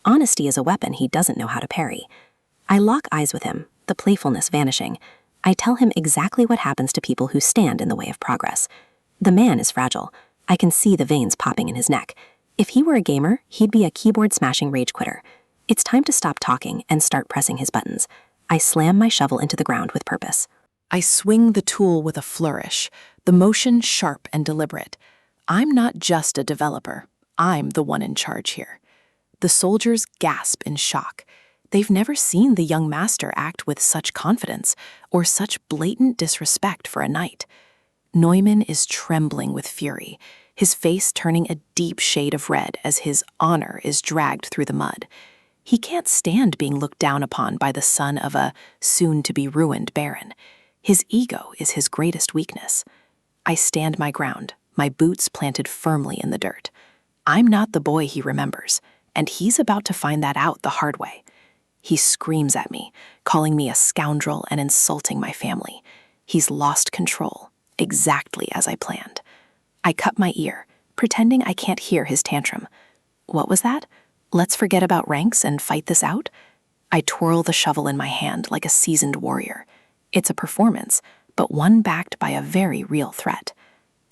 Honesty is a weapon he doesn't know how to parry. I lock eyes with him, the playfulness vanishing. I tell him exactly what happens to people who stand in the way of progress. The man is fragile. I can see the veins popping in his neck. If he were a gamer, he'd be a keyboard-smashing rage quitter. It's time to stop talking and start pressing his buttons. I slam my shovel into the ground with purpose. I swing the tool with a flourish, the motion sharp and deliberate. I'm not just a developer. I'm the one in charge here. The soldiers gasp in shock. They've never seen the young master act with such confidence or such blatant disrespect for a knight. Neumann is trembling with fury, his face turning a deep shade of red as his honor is dragged through the mud. He can't stand being looked down upon by the son of a soon-to-be-ruined baron. His ego is his greatest weakness. I stand my ground, my boots planted firmly in the dirt. I'm not the boy he remembers, and he's about to find that out the hard way. He screams at me, calling me a scoundrel and insulting my family. He's lost control, exactly as I planned. I cut my ear, pretending I can't hear his tantrum. What was that? Let's forget about ranks and fight this out? I twirl the shovel in my hand like a seasoned warrior. It's a performance, but one backed by a very real threat.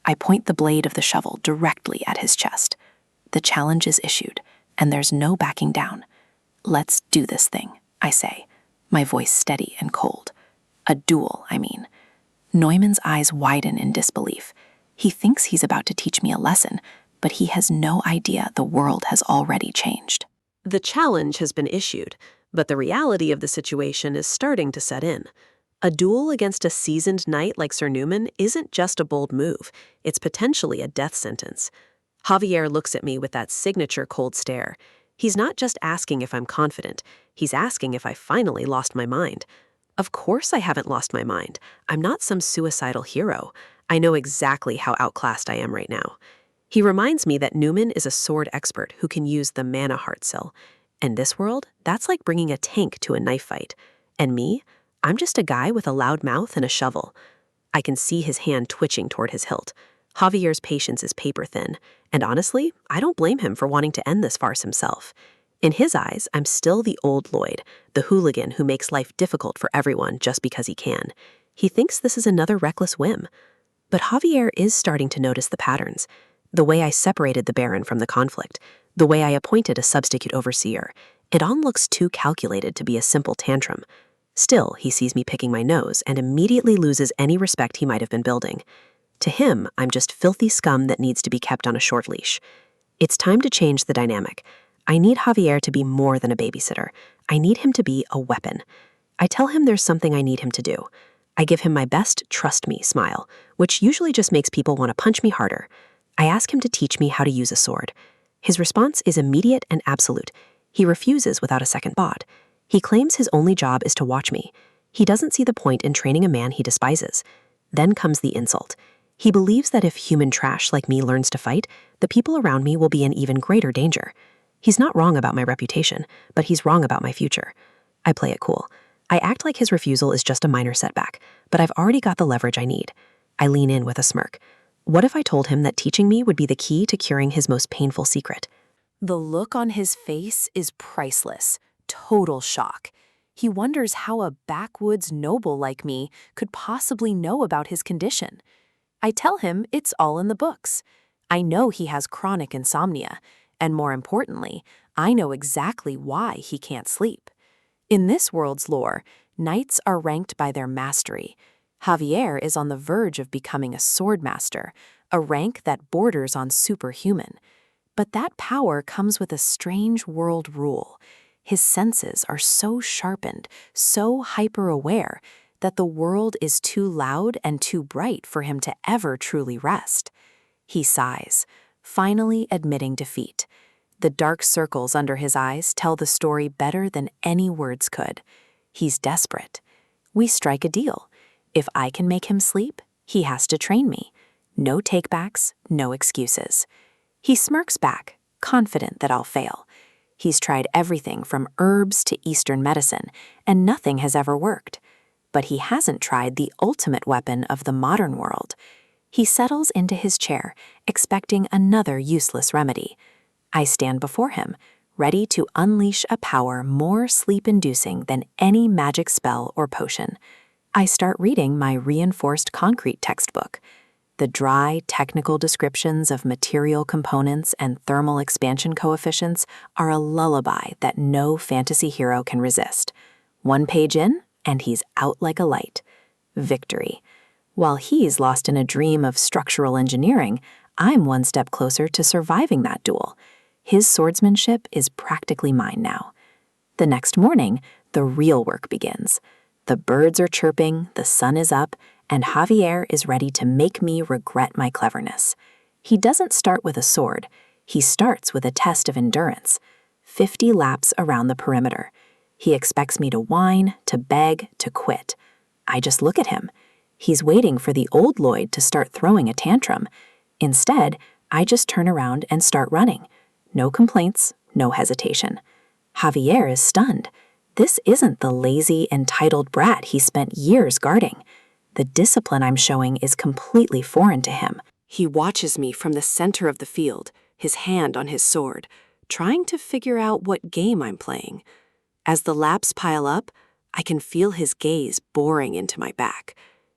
I point the blade of the shovel directly at his chest. The challenge is issued, and there's no backing down. Let's do this thing, I say, my voice steady and cold. A duel, I mean. Neumann's eyes widen in disbelief. He thinks he's about to teach me a lesson, but he has no idea the world has already changed. The challenge has been issued, but the reality of the situation is starting to set in. A duel against a seasoned knight like Sir Neumann isn't just a bold move, it's potentially a death sentence. Javier looks at me with that signature cold stare. He's not just asking if I'm confident, he's asking if I finally lost my mind. Of course I haven't lost my mind. I'm not some suicidal hero. I know exactly how outclassed I am right now. He reminds me that Neumann is a sword expert who can use the mana heart cell. In this world, that's like bringing a tank to a knife fight. And me? I'm just a guy with a loud mouth and a shovel. I can see his hand twitching toward his hilt. Javier's patience is paper thin, and honestly, I don't blame him for wanting to end this farce himself. In his eyes, I'm still the old Lloyd, the hooligan who makes life difficult for everyone just because he can. He thinks this is another reckless whim. But Javier is starting to notice the patterns. The way I separated the Baron from the conflict, the way I appointed a substitute overseer, it all looks too calculated to be a simple tantrum. Still, he sees me picking my nose and immediately loses any respect he might have been building. To him, I'm just filthy scum that needs to be kept on a short leash. It's time to change the dynamic. I need Javier to be more than a babysitter. I need him to be a weapon. I tell him there's something I need him to do. I give him my best trust me smile, which usually just makes people want to punch me harder. I ask him to teach me how to use a sword. His response is immediate and absolute. He refuses without a second thought. He claims his only job is to watch me. He doesn't see the point in training a man he despises. Then comes the insult. He believes that if human trash like me learns to fight, the people around me will be in even greater danger. He's not wrong about my reputation, but he's wrong about my future. I play it cool. I act like his refusal is just a minor setback, but I've already got the leverage I need. I lean in with a smirk. What if I told him that teaching me would be the key to curing his most painful secret? The look on his face is priceless, total shock. He wonders how a backwoods noble like me could possibly know about his condition. I tell him it's all in the books. I know he has chronic insomnia, and more importantly, I know exactly why he can't sleep. In this world's lore, knights are ranked by their mastery. Javier is on the verge of becoming a sword master, a rank that borders on superhuman. But that power comes with a strange world rule. His senses are so sharpened, so hyper-aware, that the world is too loud and too bright for him to ever truly rest. He sighs, finally admitting defeat. The dark circles under his eyes tell the story better than any words could. He's desperate. We strike a deal. If I can make him sleep, he has to train me. No takebacks, no excuses. He smirks back, confident that I'll fail. He's tried everything from herbs to Eastern medicine, and nothing has ever worked. But he hasn't tried the ultimate weapon of the modern world. He settles into his chair, expecting another useless remedy. I stand before him, ready to unleash a power more sleep-inducing than any magic spell or potion. I start reading my reinforced concrete textbook. The dry, technical descriptions of material components and thermal expansion coefficients are a lullaby that no fantasy hero can resist. One page in, and he's out like a light. Victory. While he's lost in a dream of structural engineering, I'm one step closer to surviving that duel. His swordsmanship is practically mine now. The next morning, the real work begins. The birds are chirping, the sun is up, and Javier is ready to make me regret my cleverness. He doesn't start with a sword. He starts with a test of endurance. 50 laps around the perimeter. He expects me to whine, to beg, to quit. I just look at him. He's waiting for the old Lloyd to start throwing a tantrum. Instead, I just turn around and start running. No complaints, no hesitation. Javier is stunned. This isn't the lazy, entitled brat he spent years guarding. The discipline I'm showing is completely foreign to him. He watches me from the center of the field, his hand on his sword, trying to figure out what game I'm playing. As the laps pile up, I can feel his gaze boring into my back.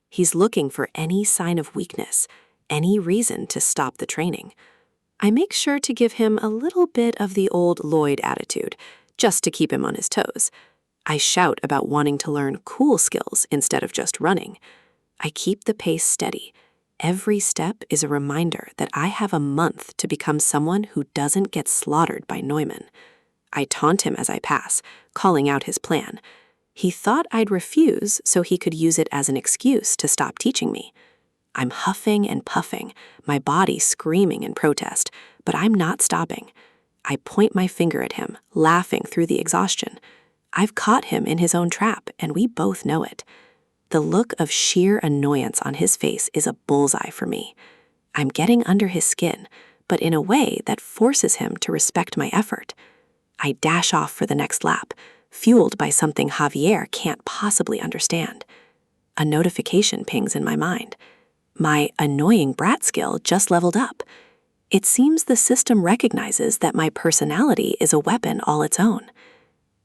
He's looking for any sign of weakness, any reason to stop the training. I make sure to give him a little bit of the old Lloyd attitude, just to keep him on his toes. I shout about wanting to learn cool skills instead of just running. I keep the pace steady. Every step is a reminder that I have a month to become someone who doesn't get slaughtered by Neumann. I taunt him as I pass, calling out his plan. He thought I'd refuse so he could use it as an excuse to stop teaching me. I'm huffing and puffing, my body screaming in protest, but I'm not stopping. I point my finger at him, laughing through the exhaustion. I've caught him in his own trap, and we both know it. The look of sheer annoyance on his face is a bullseye for me. I'm getting under his skin, but in a way that forces him to respect my effort. I dash off for the next lap, fueled by something Javier can't possibly understand. A notification pings in my mind. My annoying brat skill just leveled up. It seems the system recognizes that my personality is a weapon all its own.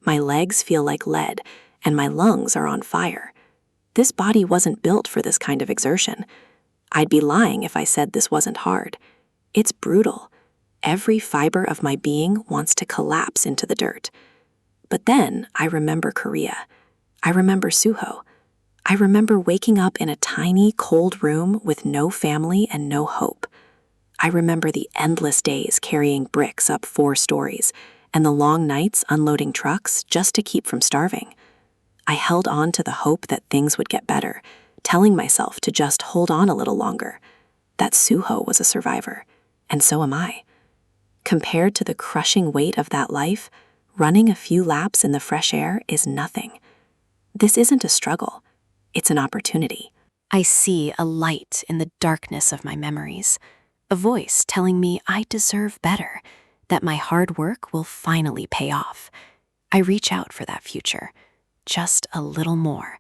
My legs feel like lead, and my lungs are on fire. This body wasn't built for this kind of exertion. I'd be lying if I said this wasn't hard. It's brutal. Every fiber of my being wants to collapse into the dirt. But then I remember Korea. I remember Suho. I remember waking up in a tiny, cold room with no family and no hope. I remember the endless days carrying bricks up 4 stories and the long nights unloading trucks just to keep from starving. I held on to the hope that things would get better, telling myself to just hold on a little longer. That Suho was a survivor, and so am I. Compared to the crushing weight of that life, running a few laps in the fresh air is nothing. This isn't a struggle. It's an opportunity. I see a light in the darkness of my memories, a voice telling me I deserve better, that my hard work will finally pay off. I reach out for that future, just a little more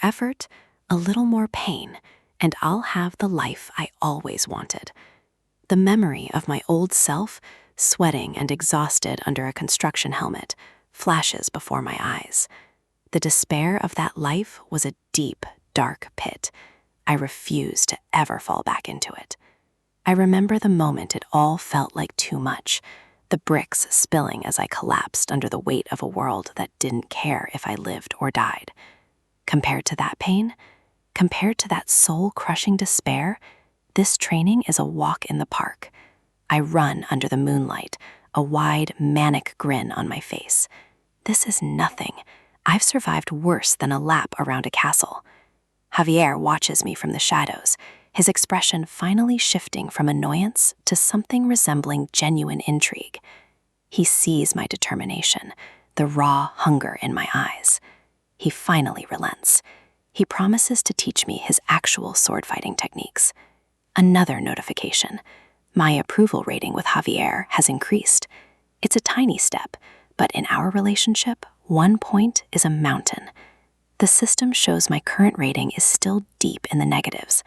effort, a little more pain, and I'll have the life I always wanted. The memory of my old self, sweating and exhausted under a construction helmet, flashes before my eyes. The despair of that life was a deep, dark pit. I refuse to ever fall back into it. I remember the moment it all felt like too much, the bricks spilling as I collapsed under the weight of a world that didn't care if I lived or died. Compared to that pain, compared to that soul-crushing despair, this training is a walk in the park. I run under the moonlight, a wide, manic grin on my face. This is nothing. I've survived worse than a lap around a castle. Javier watches me from the shadows, his expression finally shifting from annoyance to something resembling genuine intrigue. He sees my determination, the raw hunger in my eyes. He finally relents. He promises to teach me his actual sword-fighting techniques. Another notification. My approval rating with Javier has increased. It's a tiny step, but in our relationship, 1 point is a mountain. The system shows my current rating is still deep in the negatives.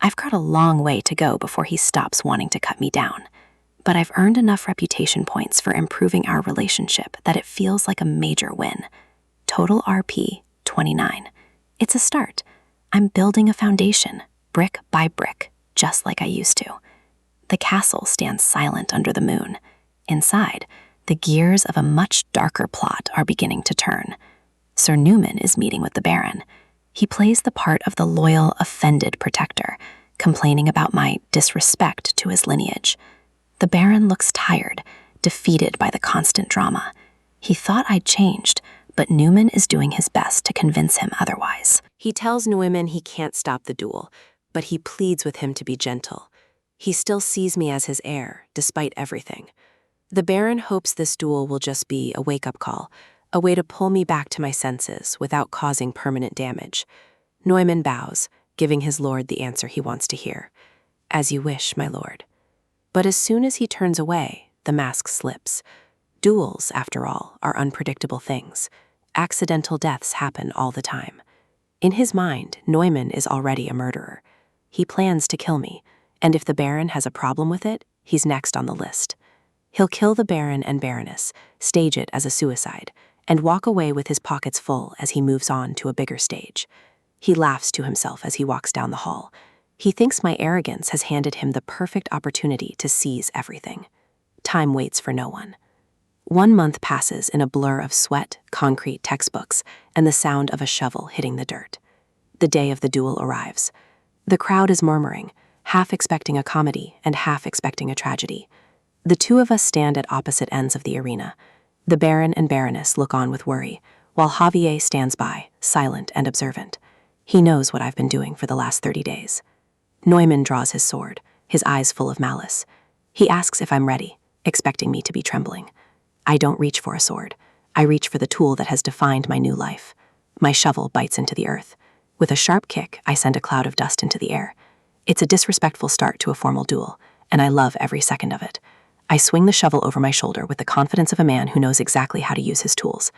I've got a long way to go before he stops wanting to cut me down. but I've earned enough reputation points for improving our relationship that it feels like a major win. Total RP 29. It's a start. I'm building a foundation, brick by brick, just like I used to. The castle stands silent under the moon. Inside, the gears of a much darker plot are beginning to turn. Sir Newman is meeting with the Baron. He plays the part of the loyal, offended protector, complaining about my disrespect to his lineage. The Baron looks tired, defeated by the constant drama. He thought I'd changed, but Newman is doing his best to convince him otherwise. He tells Newman he can't stop the duel, but he pleads with him to be gentle. He still sees me as his heir, despite everything. The Baron hopes this duel will just be a wake-up call, a way to pull me back to my senses without causing permanent damage. Neumann bows, giving his lord the answer he wants to hear. As you wish, my lord. But as soon as he turns away, the mask slips. Duels, after all, are unpredictable things. Accidental deaths happen all the time. In his mind, Neumann is already a murderer. He plans to kill me, and if the Baron has a problem with it, he's next on the list. He'll kill the Baron and Baroness, stage it as a suicide, and walk away with his pockets full as he moves on to a bigger stage. He laughs to himself as he walks down the hall. He thinks my arrogance has handed him the perfect opportunity to seize everything. Time waits for no one. 1 month passes in a blur of sweat, concrete textbooks, and the sound of a shovel hitting the dirt. The day of the duel arrives. The crowd is murmuring, half expecting a comedy and half expecting a tragedy. The two of us stand at opposite ends of the arena. The Baron and Baroness look on with worry, while Javier stands by, silent and observant. He knows what I've been doing for the last 30 days. Neumann draws his sword, his eyes full of malice. He asks if I'm ready, expecting me to be trembling. I don't reach for a sword. I reach for the tool that has defined my new life. My shovel bites into the earth. With a sharp kick, I send a cloud of dust into the air. It's a disrespectful start to a formal duel, and I love every second of it. I swing the shovel over my shoulder with the confidence of a man who knows exactly how to use his tools.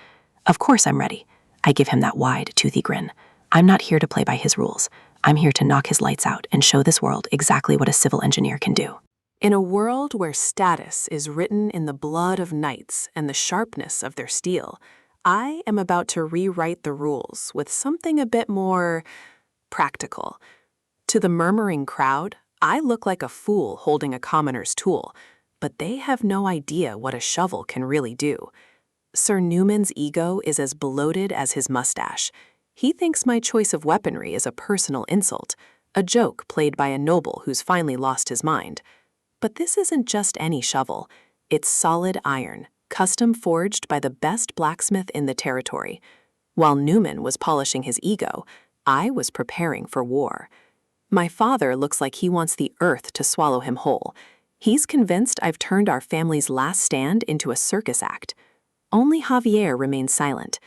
Of course I'm ready. I give him that wide, toothy grin. I'm not here to play by his rules. I'm here to knock his lights out and show this world exactly what a civil engineer can do. In a world where status is written in the blood of knights and the sharpness of their steel, I am about to rewrite the rules with something a bit more practical. To the murmuring crowd, I look like a fool holding a commoner's tool, but they have no idea what a shovel can really do. Sir Newman's ego is as bloated as his mustache. He thinks my choice of weaponry is a personal insult, a joke played by a noble who's finally lost his mind. But this isn't just any shovel. It's solid iron, custom forged by the best blacksmith in the territory. While Newman was polishing his ego, I was preparing for war. My father looks like he wants the earth to swallow him whole. He's convinced I've turned our family's last stand into a circus act. Only Javier remains silent.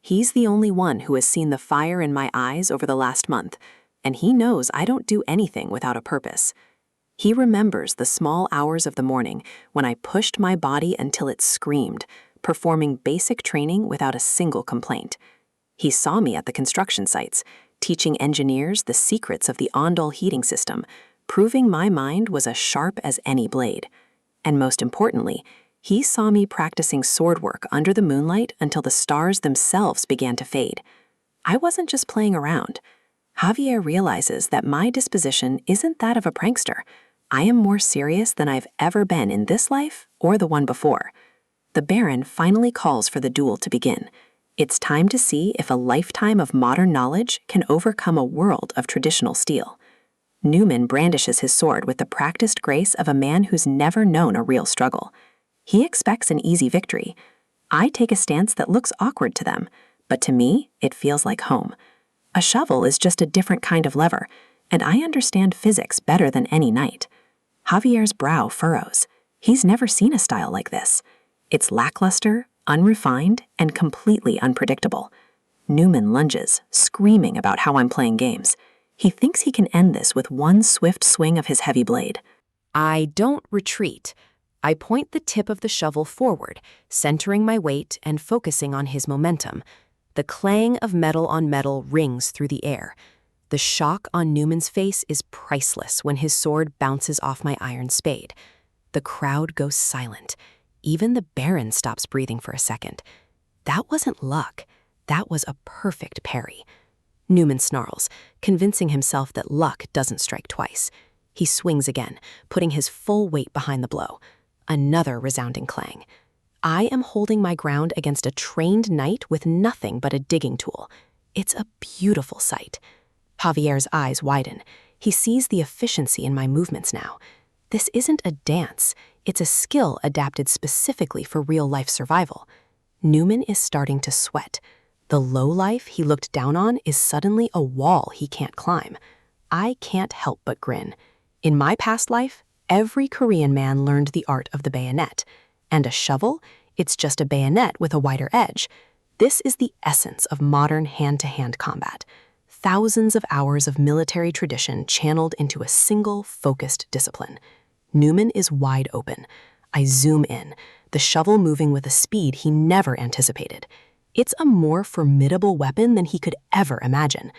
He's the only one who has seen the fire in my eyes over the last month, and he knows I don't do anything without a purpose. He remembers the small hours of the morning when I pushed my body until it screamed, performing basic training without a single complaint. He saw me at the construction sites, teaching engineers the secrets of the Ondol heating system, proving my mind was as sharp as any blade. And most importantly, he saw me practicing sword work under the moonlight until the stars themselves began to fade. I wasn't just playing around. Javier realizes that my disposition isn't that of a prankster. I am more serious than I've ever been in this life or the one before. The Baron finally calls for the duel to begin. It's time to see if a lifetime of modern knowledge can overcome a world of traditional steel. Newman brandishes his sword with the practiced grace of a man who's never known a real struggle. He expects an easy victory. I take a stance that looks awkward to them, but to me, it feels like home. A shovel is just a different kind of lever, and I understand physics better than any knight. Javier's brow furrows. He's never seen a style like this. It's lackluster, unrefined, and completely unpredictable. Newman lunges, screaming about how I'm playing games. He thinks he can end this with one swift swing of his heavy blade. I don't retreat. I point the tip of the shovel forward, centering my weight and focusing on his momentum. The clang of metal on metal rings through the air. The shock on Newman's face is priceless when his sword bounces off my iron spade. The crowd goes silent. Even the Baron stops breathing for a second. That wasn't luck. That was a perfect parry. Newman snarls, convincing himself that luck doesn't strike twice. He swings again, putting his full weight behind the blow. Another resounding clang. I am holding my ground against a trained knight with nothing but a digging tool. It's a beautiful sight. Javier's eyes widen. He sees the efficiency in my movements now. This isn't a dance. It's a skill adapted specifically for real-life survival. Newman is starting to sweat. The low life he looked down on is suddenly a wall he can't climb. I can't help but grin. In my past life, every Korean man learned the art of the bayonet. And a shovel? It's just a bayonet with a wider edge. This is the essence of modern hand-to-hand combat. Thousands of hours of military tradition channeled into a single, focused discipline. Newman is wide open. I zoom in, the shovel moving with a speed he never anticipated. It's a more formidable weapon than he could ever imagine.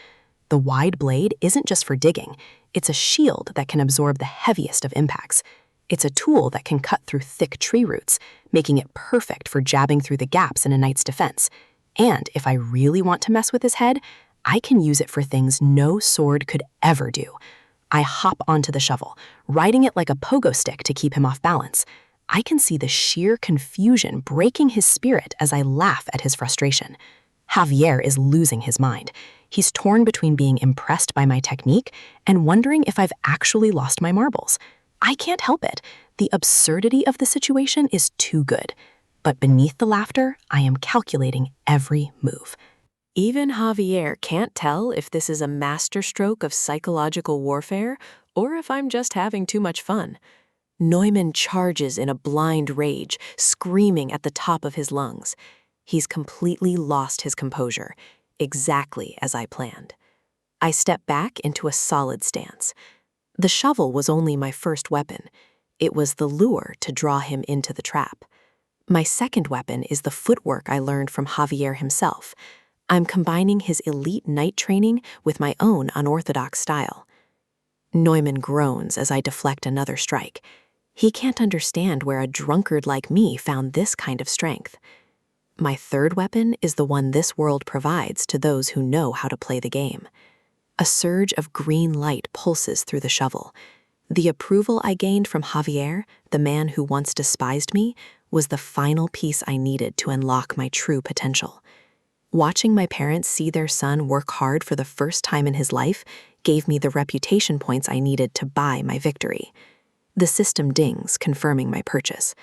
The wide blade isn't just for digging. It's a shield that can absorb the heaviest of impacts. It's a tool that can cut through thick tree roots, making it perfect for jabbing through the gaps in a knight's defense. And if I really want to mess with his head, I can use it for things no sword could ever do. I hop onto the shovel, riding it like a pogo stick to keep him off balance. I can see the sheer confusion breaking his spirit as I laugh at his frustration. Javier is losing his mind. He's torn between being impressed by my technique and wondering if I've actually lost my marbles. I can't help it. The absurdity of the situation is too good. But beneath the laughter, I am calculating every move. Even Javier can't tell if this is a masterstroke of psychological warfare or if I'm just having too much fun. Neumann charges in a blind rage, screaming at the top of his lungs. He's completely lost his composure, exactly as I planned. I step back into a solid stance. The shovel was only my first weapon. It was the lure to draw him into the trap. My second weapon is the footwork I learned from Javier himself. I'm combining his elite knight training with my own unorthodox style. Neumann groans as I deflect another strike. He can't understand where a drunkard like me found this kind of strength. My third weapon is the one this world provides to those who know how to play the game. A surge of green light pulses through the shovel. The approval I gained from Javier, the man who once despised me, was the final piece I needed to unlock my true potential. Watching my parents see their son work hard for the first time in his life gave me the reputation points I needed to buy my victory. The system dings, confirming my purchase.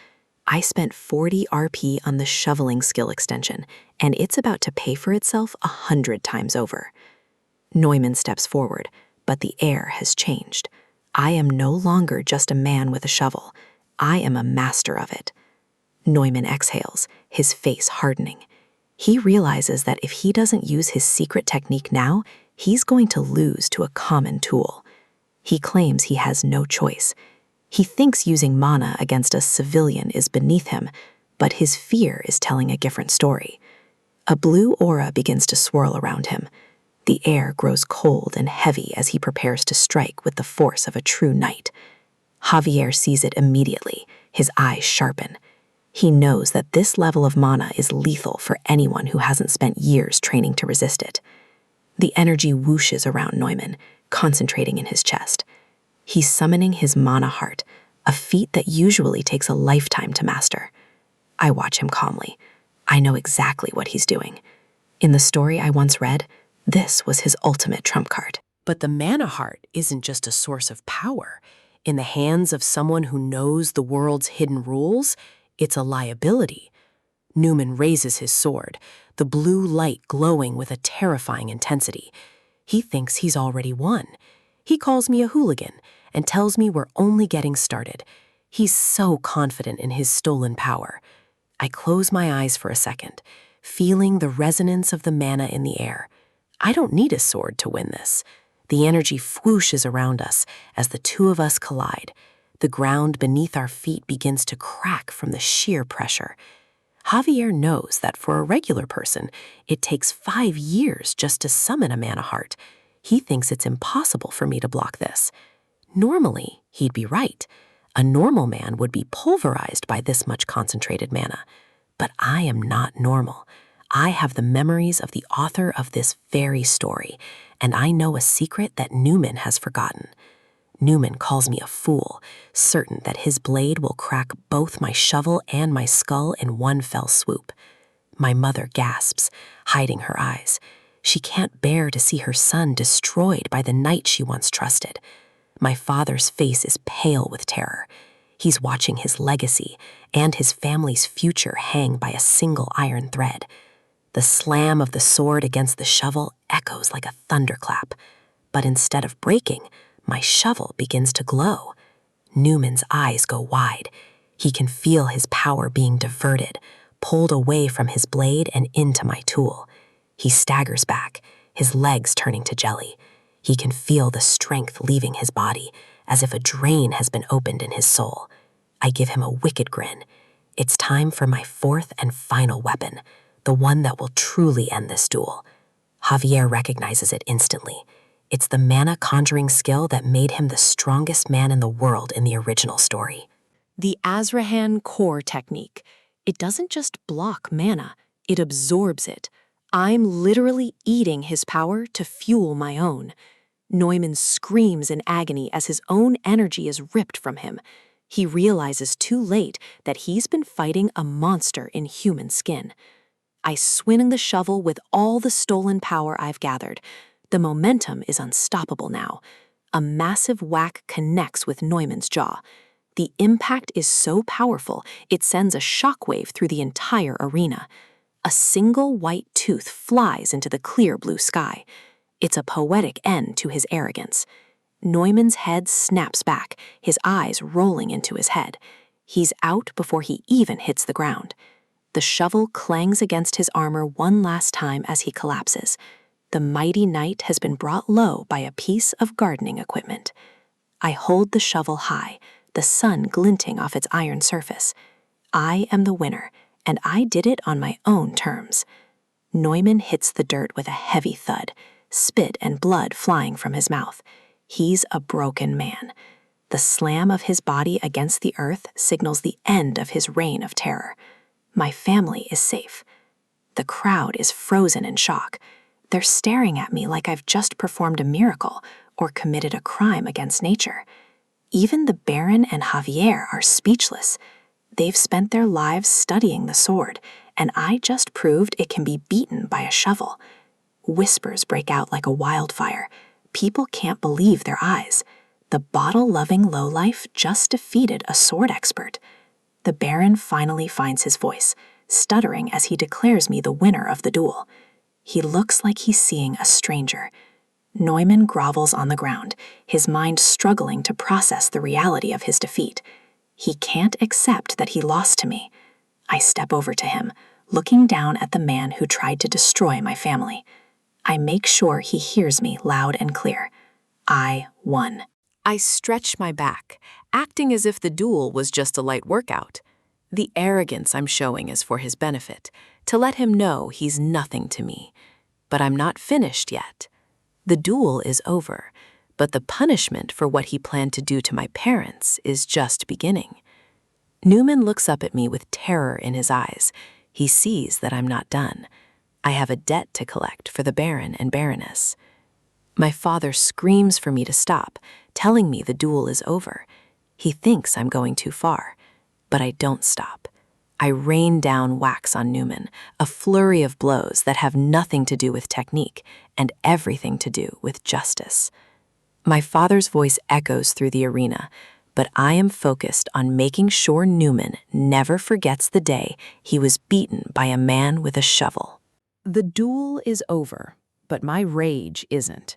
I spent 40 RP on the shoveling skill extension, and it's about to pay for itself 100 times over. Neumann steps forward, but the air has changed. I am no longer just a man with a shovel. I am a master of it. Neumann exhales, his face hardening. He realizes that if he doesn't use his secret technique now, he's going to lose to a common tool. He claims he has no choice. He thinks using mana against a civilian is beneath him, but his fear is telling a different story. A blue aura begins to swirl around him. The air grows cold and heavy as he prepares to strike with the force of a true knight. Javier sees it immediately, his eyes sharpen. He knows that this level of mana is lethal for anyone who hasn't spent years training to resist it. The energy whooshes around Neumann, concentrating in his chest. He's summoning his mana heart, a feat that usually takes a lifetime to master. I watch him calmly. I know exactly what he's doing. In the story I once read, this was his ultimate trump card. But the mana heart isn't just a source of power. In the hands of someone who knows the world's hidden rules, it's a liability. Newman raises his sword, the blue light glowing with a terrifying intensity. He thinks he's already won. He calls me a hooligan and tells me we're only getting started. He's so confident in his stolen power. I close my eyes for a second, feeling the resonance of the mana in the air. I don't need a sword to win this. The energy whooshes around us as the two of us collide. The ground beneath our feet begins to crack from the sheer pressure. Javier knows that for a regular person, it takes 5 years just to summon a mana heart. He thinks it's impossible for me to block this. Normally, he'd be right. A normal man would be pulverized by this much concentrated mana. But I am not normal. I have the memories of the author of this very story, and I know a secret that Newman has forgotten. Newman calls me a fool, certain that his blade will crack both my shovel and my skull in one fell swoop. My mother gasps, hiding her eyes. She can't bear to see her son destroyed by the knight she once trusted. My father's face is pale with terror. He's watching his legacy and his family's future hang by a single iron thread. The slam of the sword against the shovel echoes like a thunderclap. But instead of breaking, my shovel begins to glow. Newman's eyes go wide. He can feel his power being diverted, pulled away from his blade and into my tool. He staggers back, his legs turning to jelly. He can feel the strength leaving his body, as if a drain has been opened in his soul. I give him a wicked grin. It's time for my fourth and final weapon, the one that will truly end this duel. Javier recognizes it instantly. It's the mana conjuring skill that made him the strongest man in the world in the original story. The Azrahan core technique. It doesn't just block mana, it absorbs it. I'm literally eating his power to fuel my own. Neumann screams in agony as his own energy is ripped from him. He realizes too late that he's been fighting a monster in human skin. I swing the shovel with all the stolen power I've gathered. The momentum is unstoppable now. A massive whack connects with Neumann's jaw. The impact is so powerful, it sends a shockwave through the entire arena. A single white tooth flies into the clear blue sky. It's a poetic end to his arrogance. Neumann's head snaps back, his eyes rolling into his head. He's out before he even hits the ground. The shovel clangs against his armor one last time as he collapses. The mighty knight has been brought low by a piece of gardening equipment. I hold the shovel high, the sun glinting off its iron surface. I am the winner, and I did it on my own terms. Neumann hits the dirt with a heavy thud, spit and blood flying from his mouth. He's a broken man. The slam of his body against the earth signals the end of his reign of terror. My family is safe. The crowd is frozen in shock. They're staring at me like I've just performed a miracle or committed a crime against nature. Even the Baron and Javier are speechless. They've spent their lives studying the sword, and I just proved it can be beaten by a shovel. Whispers break out like a wildfire. People can't believe their eyes. The bottle-loving lowlife just defeated a sword expert. The Baron finally finds his voice, stuttering as he declares me the winner of the duel. He looks like he's seeing a stranger. Neumann grovels on the ground, his mind struggling to process the reality of his defeat. He can't accept that he lost to me. I step over to him, looking down at the man who tried to destroy my family. I make sure he hears me loud and clear. I won. I stretch my back, acting as if the duel was just a light workout. The arrogance I'm showing is for his benefit, to let him know he's nothing to me. But I'm not finished yet. The duel is over, but the punishment for what he planned to do to my parents is just beginning. Newman looks up at me with terror in his eyes. He sees that I'm not done. I have a debt to collect for the Baron and Baroness. My father screams for me to stop, telling me the duel is over. He thinks I'm going too far, but I don't stop. I rain down wax on Newman, a flurry of blows that have nothing to do with technique and everything to do with justice. My father's voice echoes through the arena, but I am focused on making sure Newman never forgets the day he was beaten by a man with a shovel. The duel is over, but my rage isn't.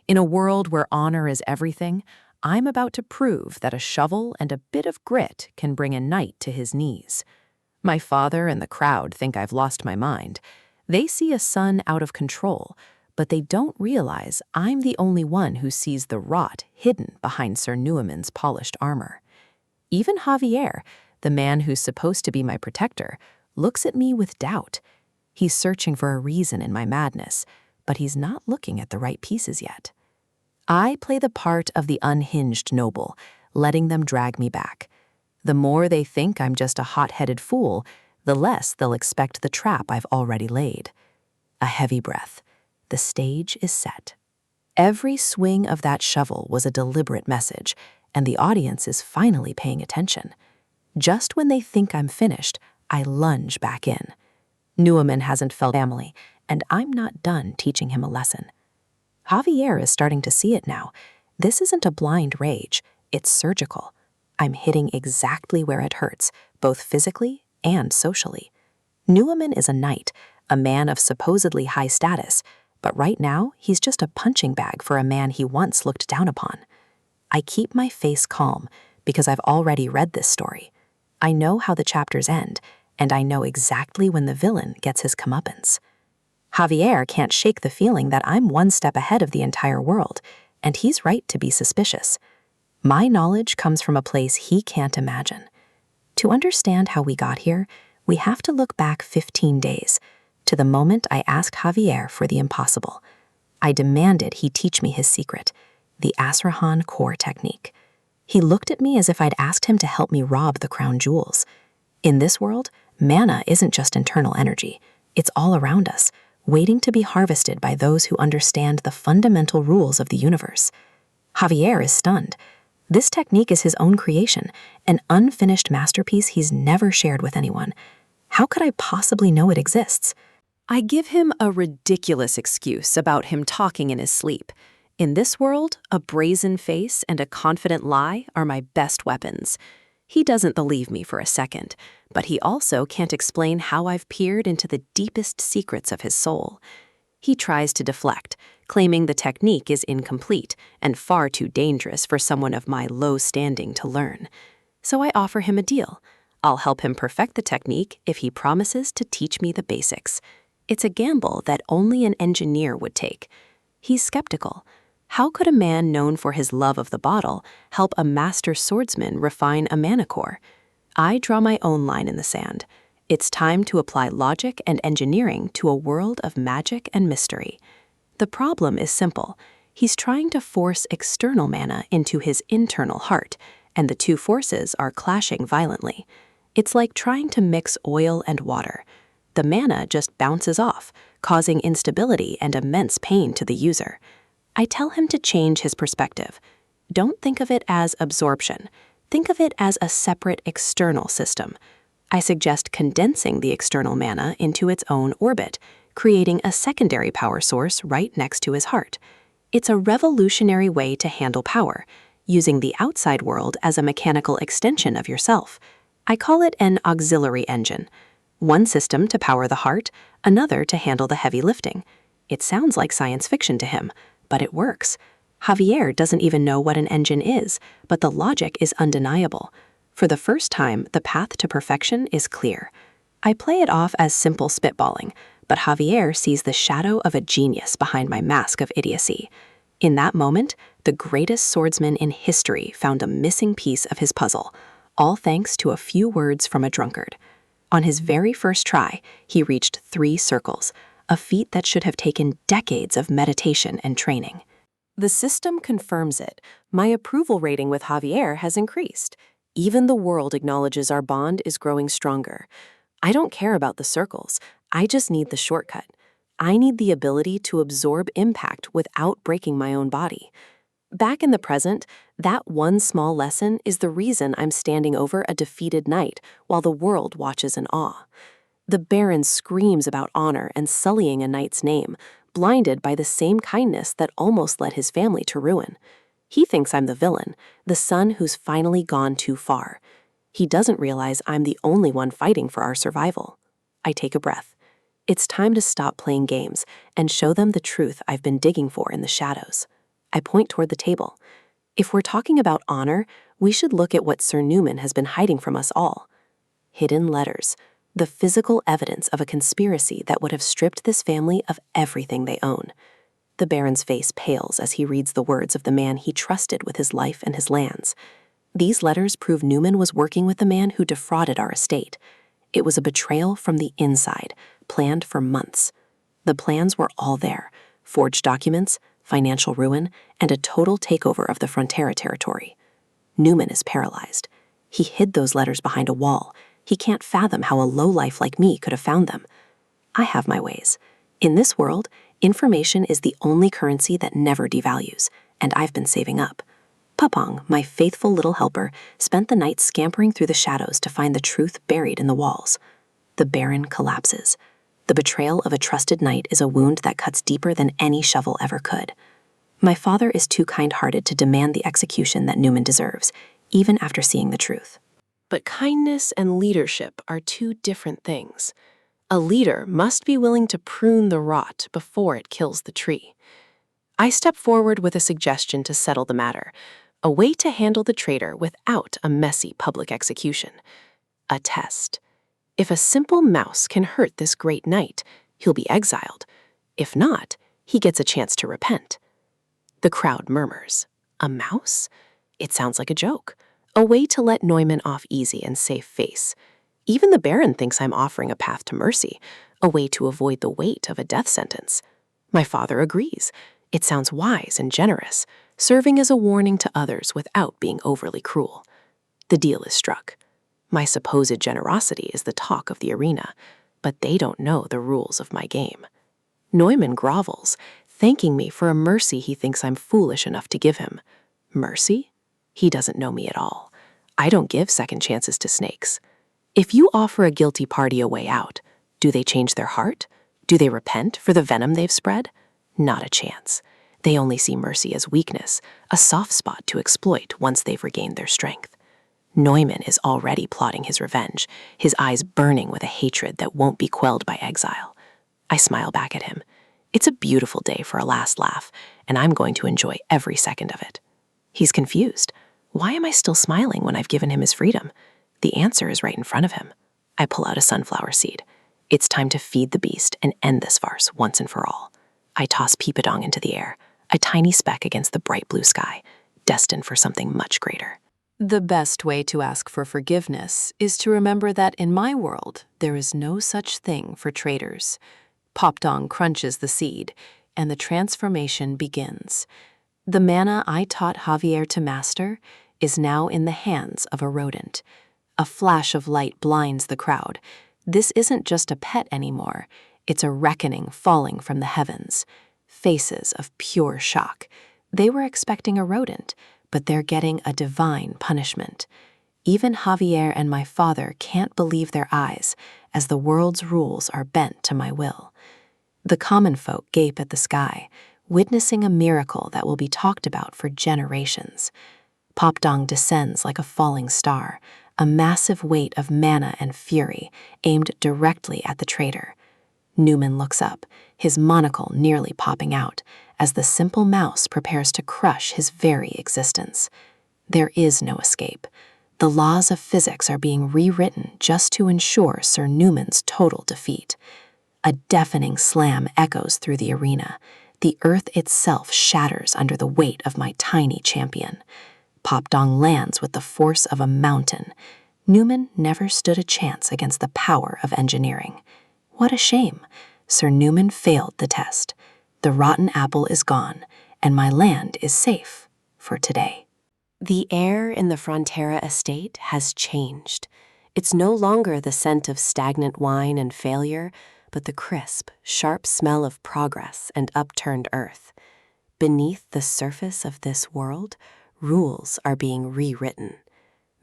In a world where honor is everything, I'm about to prove that a shovel and a bit of grit can bring a knight to his knees. My father and the crowd think I've lost my mind. They see a son out of control, but they don't realize I'm the only one who sees the rot hidden behind Sir Neumann's polished armor. Even Javier, the man who's supposed to be my protector, looks at me with doubt. He's searching for a reason in my madness, but he's not looking at the right pieces yet. I play the part of the unhinged noble, letting them drag me back. The more they think I'm just a hot-headed fool, the less they'll expect the trap I've already laid. A heavy breath. The stage is set. Every swing of that shovel was a deliberate message, and the audience is finally paying attention. Just when they think I'm finished, I lunge back in. Newman hasn't felt family, and I'm not done teaching him a lesson. Javier is starting to see it now. This isn't a blind rage, it's surgical. I'm hitting exactly where it hurts, both physically and socially. Newman is a knight, a man of supposedly high status, but right now he's just a punching bag for a man he once looked down upon. I keep my face calm because I've already read this story. I know how the chapters end, and I know exactly when the villain gets his comeuppance. Javier can't shake the feeling that I'm one step ahead of the entire world, and he's right to be suspicious. My knowledge comes from a place he can't imagine. To understand how we got here, we have to look back 15 days, to the moment I asked Javier for the impossible. I demanded he teach me his secret, the Asrahan core technique. He looked at me as if I'd asked him to help me rob the crown jewels. In this world, mana isn't just internal energy. It's all around us, waiting to be harvested by those who understand the fundamental rules of the universe. Javier is stunned. This technique is his own creation, an unfinished masterpiece he's never shared with anyone. How could I possibly know it exists? I give him a ridiculous excuse about him talking in his sleep. In this world, a brazen face and a confident lie are my best weapons. He doesn't believe me for a second, but he also can't explain how I've peered into the deepest secrets of his soul. He tries to deflect, claiming the technique is incomplete and far too dangerous for someone of my low standing to learn. So I offer him a deal. I'll help him perfect the technique if he promises to teach me the basics. It's a gamble that only an engineer would take. He's skeptical. How could a man known for his love of the bottle help a master swordsman refine a mana core? I draw my own line in the sand. It's time to apply logic and engineering to a world of magic and mystery. The problem is simple. He's trying to force external mana into his internal heart, and the two forces are clashing violently. It's like trying to mix oil and water. The mana just bounces off, causing instability and immense pain to the user. I tell him to change his perspective. Don't think of it as absorption. Think of it as a separate external system. I suggest condensing the external mana into its own orbit, creating a secondary power source right next to his heart. It's a revolutionary way to handle power, using the outside world as a mechanical extension of yourself. I call it an auxiliary engine. One system to power the heart, another to handle the heavy lifting. It sounds like science fiction to him, but it works. Javier doesn't even know what an engine is, but the logic is undeniable. For the first time, the path to perfection is clear. I play it off as simple spitballing, but Javier sees the shadow of a genius behind my mask of idiocy. In that moment, the greatest swordsman in history found a missing piece of his puzzle, all thanks to a few words from a drunkard. On his very first try, he reached 3 circles, a feat that should have taken decades of meditation and training. The system confirms it. My approval rating with Javier has increased. Even the world acknowledges our bond is growing stronger. I don't care about the circles. I just need the shortcut. I need the ability to absorb impact without breaking my own body. Back in the present, that one small lesson is the reason I'm standing over a defeated knight while the world watches in awe. The Baron screams about honor and sullying a knight's name, blinded by the same kindness that almost led his family to ruin. He thinks I'm the villain, the son who's finally gone too far. He doesn't realize I'm the only one fighting for our survival. I take a breath. It's time to stop playing games and show them the truth I've been digging for in the shadows. I point toward the table. If we're talking about honor, we should look at what Sir Newman has been hiding from us all. Hidden letters, the physical evidence of a conspiracy that would have stripped this family of everything they own. The Baron's face pales as he reads the words of the man he trusted with his life and his lands. These letters prove Newman was working with the man who defrauded our estate. It was a betrayal from the inside, planned for months. The plans were all there: forged documents, financial ruin, and a total takeover of the Frontera territory. Newman is paralyzed. He hid those letters behind a wall. He can't fathom how a lowlife like me could have found them. I have my ways. In this world, information is the only currency that never devalues, and I've been saving up. Papong, my faithful little helper, spent the night scampering through the shadows to find the truth buried in the walls. The Baron collapses. The betrayal of a trusted knight is a wound that cuts deeper than any shovel ever could. My father is too kind-hearted to demand the execution that Newman deserves, even after seeing the truth. But kindness and leadership are two different things. A leader must be willing to prune the rot before it kills the tree. I step forward with a suggestion to settle the matter, a way to handle the traitor without a messy public execution. A test. If a simple mouse can hurt this great knight, he'll be exiled. If not, he gets a chance to repent. The crowd murmurs. A mouse? It sounds like a joke. A way to let Neumann off easy and save face. Even the Baron thinks I'm offering a path to mercy, a way to avoid the weight of a death sentence. My father agrees. It sounds wise and generous, serving as a warning to others without being overly cruel. The deal is struck. My supposed generosity is the talk of the arena, but they don't know the rules of my game. Neumann grovels, thanking me for a mercy he thinks I'm foolish enough to give him. Mercy? He doesn't know me at all. I don't give second chances to snakes. If you offer a guilty party a way out, do they change their heart? Do they repent for the venom they've spread? Not a chance. They only see mercy as weakness, a soft spot to exploit once they've regained their strength. Neumann is already plotting his revenge, his eyes burning with a hatred that won't be quelled by exile. I smile back at him. It's a beautiful day for a last laugh, and I'm going to enjoy every second of it. He's confused. Why am I still smiling when I've given him his freedom? The answer is right in front of him. I pull out a sunflower seed. It's time to feed the beast and end this farce once and for all. I toss Peepadong into the air, a tiny speck against the bright blue sky, destined for something much greater. The best way to ask for forgiveness is to remember that in my world, there is no such thing for traitors. Popdong crunches the seed, and the transformation begins. The mana I taught Javier to master is now in the hands of a rodent. A flash of light blinds the crowd. This isn't just a pet anymore. It's a reckoning falling from the heavens. Faces of pure shock. They were expecting a rodent, but they're getting a divine punishment. Even Javier and my father can't believe their eyes as the world's rules are bent to my will. The common folk gape at the sky, witnessing a miracle that will be talked about for generations. Popdong descends like a falling star, a massive weight of mana and fury aimed directly at the traitor. Newman looks up, his monocle nearly popping out, as the simple mouse prepares to crush his very existence. There is no escape. The laws of physics are being rewritten just to ensure Sir Newman's total defeat. A deafening slam echoes through the arena. The earth itself shatters under the weight of my tiny champion. Popdong lands with the force of a mountain. Newman never stood a chance against the power of engineering. What a shame. Sir Newman failed the test. The rotten apple is gone, and my land is safe for today. The air in the Frontera estate has changed. It's no longer the scent of stagnant wine and failure, but the crisp, sharp smell of progress and upturned earth. Beneath the surface of this world, rules are being rewritten.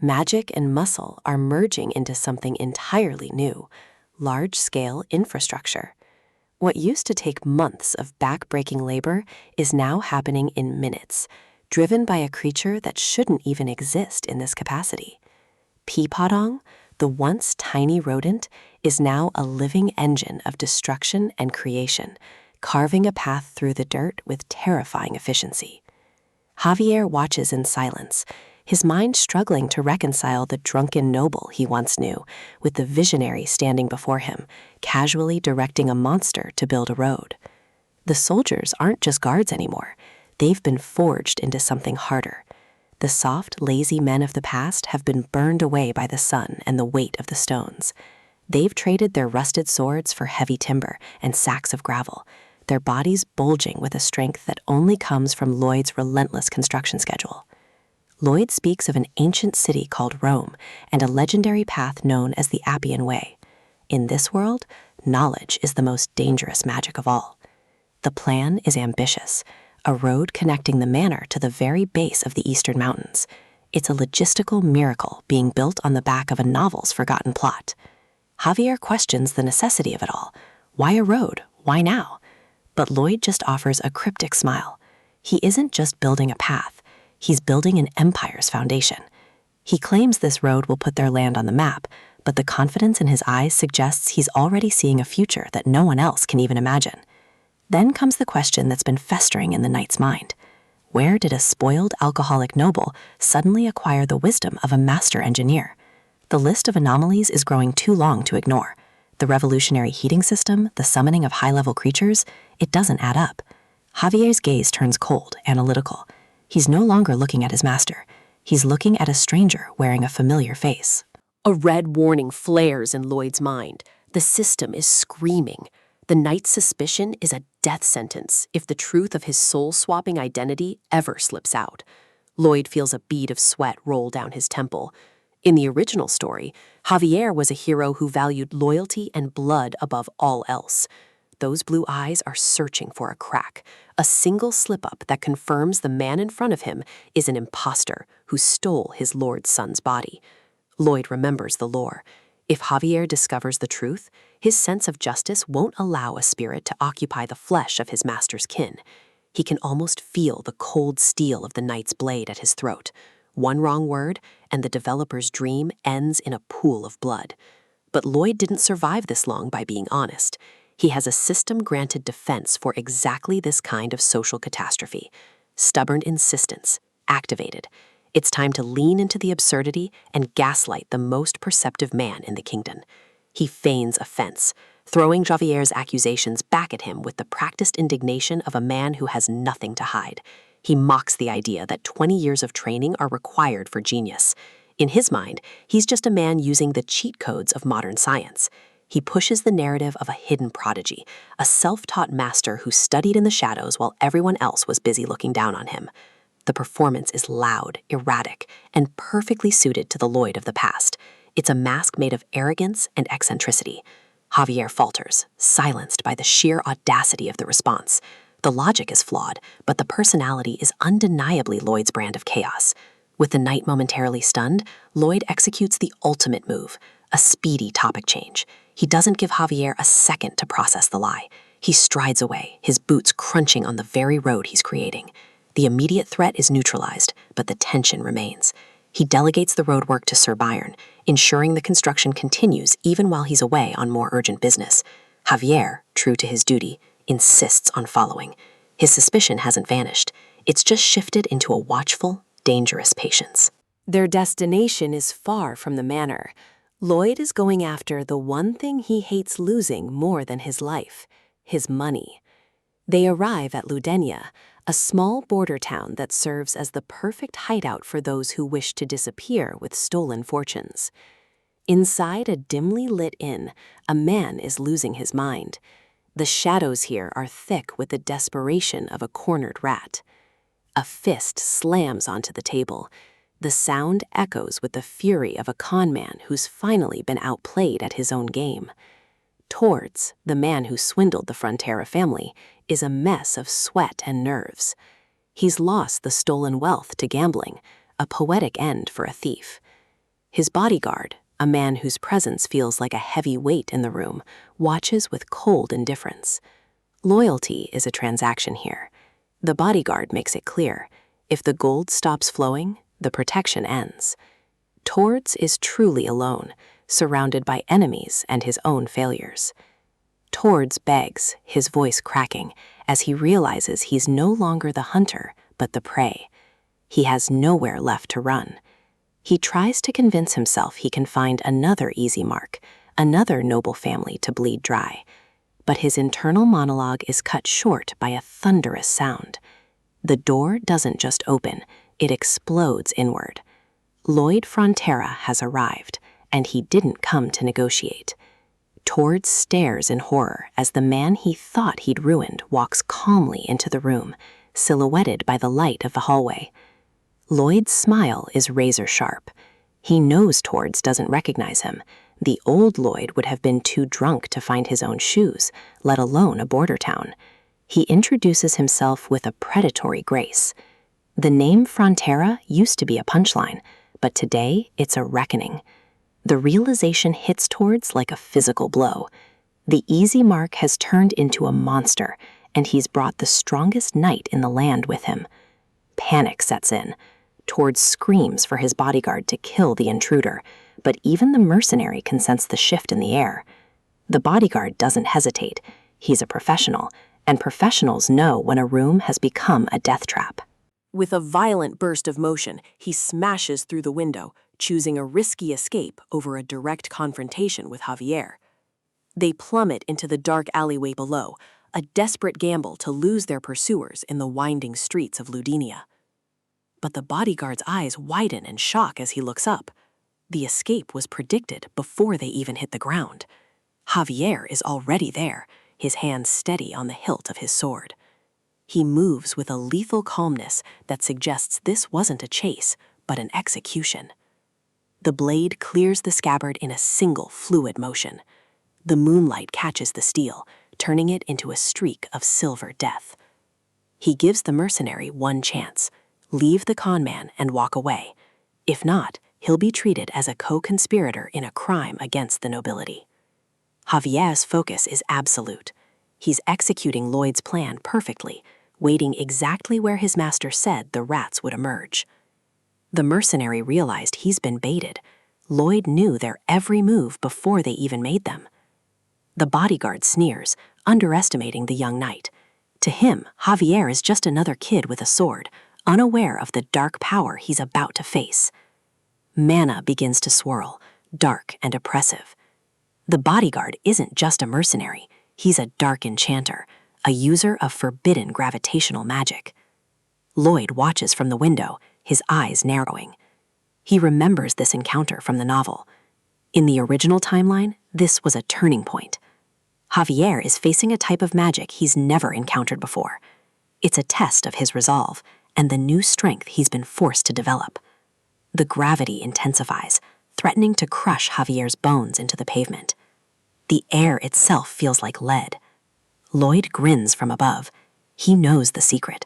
Magic and muscle are merging into something entirely new, large-scale infrastructure. What used to take months of back-breaking labor is now happening in minutes, driven by a creature that shouldn't even exist in this capacity. Peepadong, the once tiny rodent, is now a living engine of destruction and creation, carving a path through the dirt with terrifying efficiency. Javier watches in silence, his mind struggling to reconcile the drunken noble he once knew with the visionary standing before him, casually directing a monster to build a road. The soldiers aren't just guards anymore. They've been forged into something harder. The soft, lazy men of the past have been burned away by the sun and the weight of the stones. They've traded their rusted swords for heavy timber and sacks of gravel, their bodies bulging with a strength that only comes from Lloyd's relentless construction schedule. Lloyd speaks of an ancient city called Rome and a legendary path known as the Appian Way. In this world, knowledge is the most dangerous magic of all. The plan is ambitious, a road connecting the manor to the very base of the Eastern Mountains. It's a logistical miracle being built on the back of a novel's forgotten plot. Javier questions the necessity of it all. Why a road? Why now? But Lloyd just offers a cryptic smile. He isn't just building a path, he's building an empire's foundation. He claims this road will put their land on the map, but the confidence in his eyes suggests he's already seeing a future that no one else can even imagine. Then comes the question that's been festering in the knight's mind. Where did a spoiled alcoholic noble suddenly acquire the wisdom of a master engineer? The list of anomalies is growing too long to ignore. The revolutionary heating system, the summoning of high-level creatures, it doesn't add up. Javier's gaze turns cold, analytical. He's no longer looking at his master. He's looking at a stranger wearing a familiar face. A red warning flares in Lloyd's mind. The system is screaming. The knight's suspicion is a death sentence if the truth of his soul-swapping identity ever slips out. Lloyd feels a bead of sweat roll down his temple. In the original story, Javier was a hero who valued loyalty and blood above all else. Those blue eyes are searching for a crack, a single slip-up that confirms the man in front of him is an imposter who stole his lord's son's body. Lloyd remembers the lore. If Javier discovers the truth, his sense of justice won't allow a spirit to occupy the flesh of his master's kin. He can almost feel the cold steel of the knight's blade at his throat. One wrong word, and the developer's dream ends in a pool of blood. But Lloyd didn't survive this long by being honest. He has a system-granted defense for exactly this kind of social catastrophe. Stubborn insistence, activated. It's time to lean into the absurdity and gaslight the most perceptive man in the kingdom. He feigns offense, throwing Javier's accusations back at him with the practiced indignation of a man who has nothing to hide. He mocks the idea that 20 years of training are required for genius. In his mind, he's just a man using the cheat codes of modern science. He pushes the narrative of a hidden prodigy, a self-taught master who studied in the shadows while everyone else was busy looking down on him. The performance is loud, erratic, and perfectly suited to the Lloyd of the past. It's a mask made of arrogance and eccentricity. Javier falters, silenced by the sheer audacity of the response. The logic is flawed, but the personality is undeniably Lloyd's brand of chaos. With the knight momentarily stunned, Lloyd executes the ultimate move, a speedy topic change. He doesn't give Javier a second to process the lie. He strides away, his boots crunching on the very road he's creating. The immediate threat is neutralized, but the tension remains. He delegates the road work to Sir Byron, ensuring the construction continues even while he's away on more urgent business. Javier, true to his duty, insists on following. His suspicion hasn't vanished. It's just shifted into a watchful, dangerous patience. Their destination is far from the manor. Lloyd is going after the one thing he hates losing more than his life, his money. They arrive at Ludenia, a small border town that serves as the perfect hideout for those who wish to disappear with stolen fortunes. Inside a dimly lit inn, a man is losing his mind. The shadows here are thick with the desperation of a cornered rat. A fist slams onto the table. The sound echoes with the fury of a con man who's finally been outplayed at his own game. Towards, the man who swindled the Frontera family, is a mess of sweat and nerves. He's lost the stolen wealth to gambling, a poetic end for a thief. His bodyguard, a man whose presence feels like a heavy weight in the room, watches with cold indifference. Loyalty is a transaction here. The bodyguard makes it clear. If the gold stops flowing, the protection ends. Towards is truly alone, surrounded by enemies and his own failures. Towards begs, his voice cracking, as he realizes he's no longer the hunter, but the prey. He has nowhere left to run. He tries to convince himself he can find another easy mark, another noble family to bleed dry. But his internal monologue is cut short by a thunderous sound. The door doesn't just open, it explodes inward. Lloyd Frontera has arrived, and he didn't come to negotiate. Towards stares in horror as the man he thought he'd ruined walks calmly into the room, silhouetted by the light of the hallway. Lloyd's smile is razor sharp. He knows Tords doesn't recognize him. The old Lloyd would have been too drunk to find his own shoes, let alone a border town. He introduces himself with a predatory grace. The name Frontera used to be a punchline, but today it's a reckoning. The realization hits Tords like a physical blow. The easy mark has turned into a monster, and he's brought the strongest knight in the land with him. Panic sets in. Tords screams for his bodyguard to kill the intruder, but even the mercenary can sense the shift in the air. The bodyguard doesn't hesitate. He's a professional, and professionals know when a room has become a death trap. With a violent burst of motion, he smashes through the window, choosing a risky escape over a direct confrontation with Javier. They plummet into the dark alleyway below, a desperate gamble to lose their pursuers in the winding streets of Ludinia. But the bodyguard's eyes widen in shock as he looks up. The escape was predicted before they even hit the ground. Javier is already there, his hand steady on the hilt of his sword. He moves with a lethal calmness that suggests this wasn't a chase, but an execution. The blade clears the scabbard in a single fluid motion. The moonlight catches the steel, turning it into a streak of silver death. He gives the mercenary one chance: leave the conman and walk away. If not, he'll be treated as a co-conspirator in a crime against the nobility. Javier's focus is absolute. He's executing Lloyd's plan perfectly, waiting exactly where his master said the rats would emerge. The mercenary realized he's been baited. Lloyd knew their every move before they even made them. The bodyguard sneers, underestimating the young knight. To him, Javier is just another kid with a sword, unaware of the dark power he's about to face. Mana begins to swirl, dark and oppressive. The bodyguard isn't just a mercenary, he's a dark enchanter, a user of forbidden gravitational magic. Lloyd watches from the window, his eyes narrowing. He remembers this encounter from the novel. In the original timeline, this was a turning point. Javier is facing a type of magic he's never encountered before. It's a test of his resolve and the new strength he's been forced to develop. The gravity intensifies, threatening to crush Javier's bones into the pavement. The air itself feels like lead. Lloyd grins from above. He knows the secret.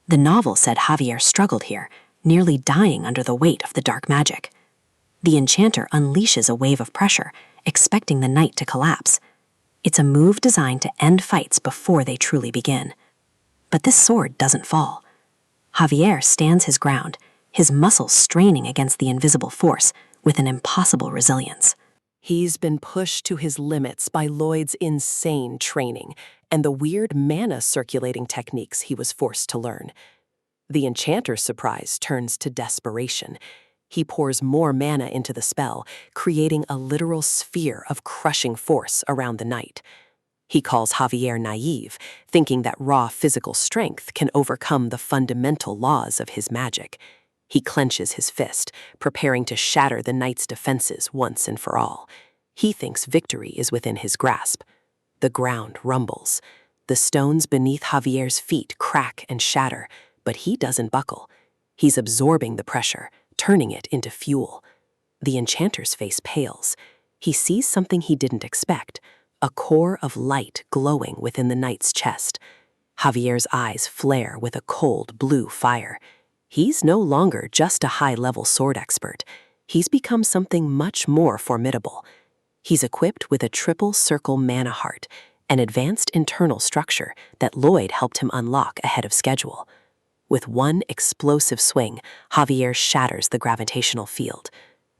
The novel said Javier struggled here, nearly dying under the weight of the dark magic. The enchanter unleashes a wave of pressure, expecting the knight to collapse. It's a move designed to end fights before they truly begin. But this sword doesn't fall. Javier stands his ground, his muscles straining against the invisible force with an impossible resilience. He's been pushed to his limits by Lloyd's insane training and the weird mana circulating techniques he was forced to learn. The enchanter's surprise turns to desperation. He pours more mana into the spell, creating a literal sphere of crushing force around the knight. He calls Javier naive, thinking that raw physical strength can overcome the fundamental laws of his magic. He clenches his fist, preparing to shatter the knight's defenses once and for all. He thinks victory is within his grasp. The ground rumbles. The stones beneath Javier's feet crack and shatter, but he doesn't buckle. He's absorbing the pressure, turning it into fuel. The enchanter's face pales. He sees something he didn't expect, a core of light glowing within the knight's chest. Javier's eyes flare with a cold blue fire. He's no longer just a high-level sword expert. He's become something much more formidable. He's equipped with a triple circle mana heart, an advanced internal structure that Lloyd helped him unlock ahead of schedule. With one explosive swing, Javier shatters the gravitational field.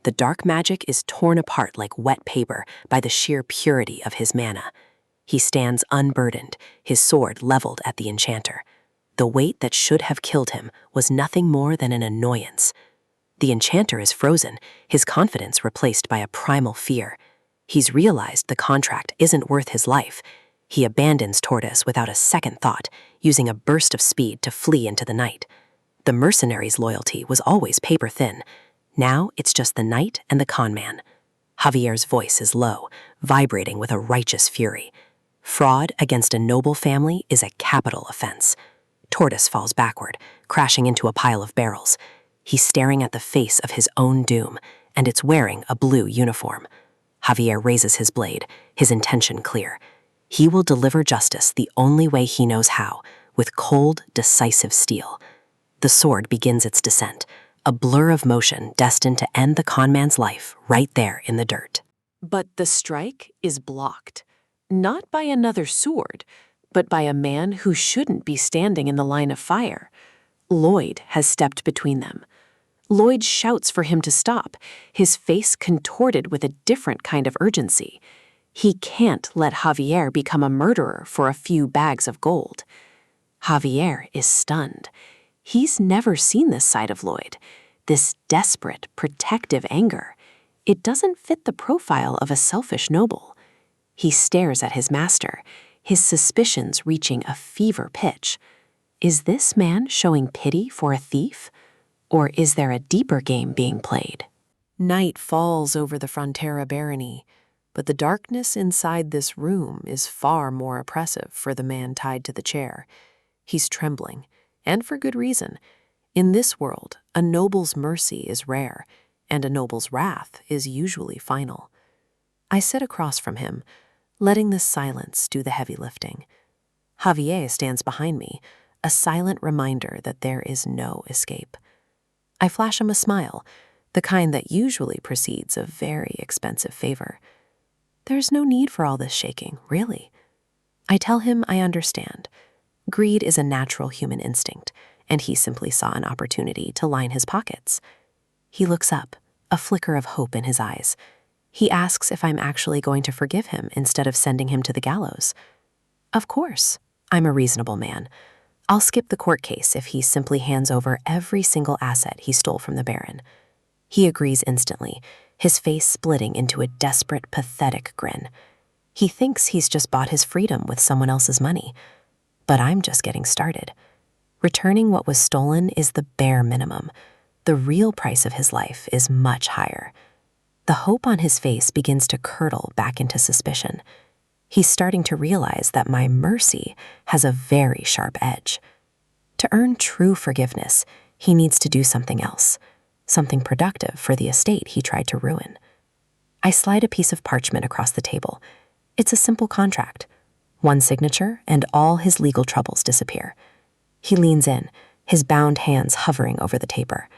The dark magic is torn apart like wet paper by the sheer purity of his mana. He stands unburdened, his sword leveled at the enchanter. The weight that should have killed him was nothing more than an annoyance. The enchanter is frozen, his confidence replaced by a primal fear. He's realized the contract isn't worth his life. He abandons Tortoise without a second thought, using a burst of speed to flee into the night. The mercenary's loyalty was always paper-thin. Now it's just the knight and the conman. Javier's voice is low, vibrating with a righteous fury. Fraud against a noble family is a capital offense. Tortoise falls backward, crashing into a pile of barrels. He's staring at the face of his own doom, and it's wearing a blue uniform. Javier raises his blade, his intention clear. He will deliver justice the only way he knows how, with cold, decisive steel. The sword begins its descent, a blur of motion destined to end the conman's life right there in the dirt. But the strike is blocked, not by another sword, but by a man who shouldn't be standing in the line of fire. Lloyd has stepped between them. Lloyd shouts for him to stop, his face contorted with a different kind of urgency. He can't let Javier become a murderer for a few bags of gold. Javier is stunned. He's never seen this side of Lloyd, this desperate, protective anger. It doesn't fit the profile of a selfish noble. He stares at his master, his suspicions reaching a fever pitch. Is this man showing pity for a thief? Or is there a deeper game being played? Night falls over the Frontera barony, but the darkness inside this room is far more oppressive for the man tied to the chair. He's trembling, and for good reason. In this world, a noble's mercy is rare, and a noble's wrath is usually final. I sit across from him, letting the silence do the heavy lifting. Javier stands behind me, a silent reminder that there is no escape. I flash him a smile, the kind that usually precedes a very expensive favor. There's no need for all this shaking, really. I tell him I understand. Greed is a natural human instinct, and he simply saw an opportunity to line his pockets. He looks up, a flicker of hope in his eyes. He asks if I'm actually going to forgive him instead of sending him to the gallows. Of course, I'm a reasonable man. I'll skip the court case if he simply hands over every single asset he stole from the Baron. He agrees instantly, his face splitting into a desperate, pathetic grin. He thinks he's just bought his freedom with someone else's money. But I'm just getting started. Returning what was stolen is the bare minimum. The real price of his life is much higher. The hope on his face begins to curdle back into suspicion. He's starting to realize that my mercy has a very sharp edge. To earn true forgiveness, he needs to do something else, something productive for the estate he tried to ruin. I slide a piece of parchment across the table. It's a simple contract. One signature, and all his legal troubles disappear. He leans in, his bound hands hovering over the taper.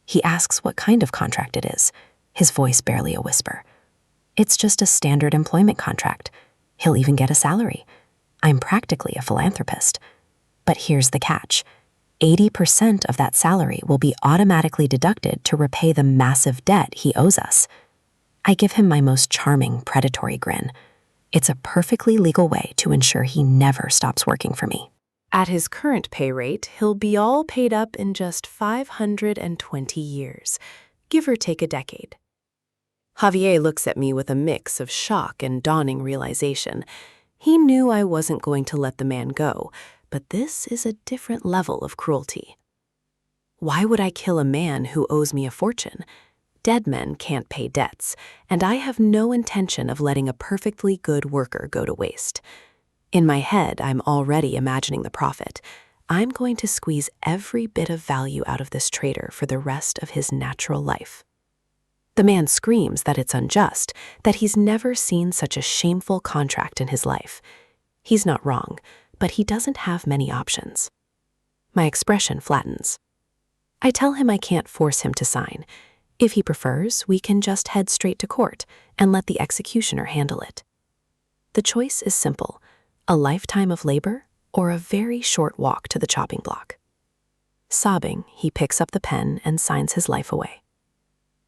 He asks what kind of contract it is, his voice barely a whisper. It's just a standard employment contract. He'll even get a salary. I'm practically a philanthropist. But here's the catch. 80% of that salary will be automatically deducted to repay the massive debt he owes us. I give him my most charming, predatory grin. It's a perfectly legal way to ensure he never stops working for me. At his current pay rate, he'll be all paid up in just 520 years, give or take a decade. Javier looks at me with a mix of shock and dawning realization. He knew I wasn't going to let the man go, but this is a different level of cruelty. Why would I kill a man who owes me a fortune? Dead men can't pay debts, and I have no intention of letting a perfectly good worker go to waste. In my head, I'm already imagining the profit. I'm going to squeeze every bit of value out of this traitor for the rest of his natural life. The man screams that it's unjust, that he's never seen such a shameful contract in his life. He's not wrong, but he doesn't have many options. My expression flattens. I tell him I can't force him to sign. If he prefers, we can just head straight to court and let the executioner handle it. The choice is simple, a lifetime of labor or a very short walk to the chopping block. Sobbing, he picks up the pen and signs his life away.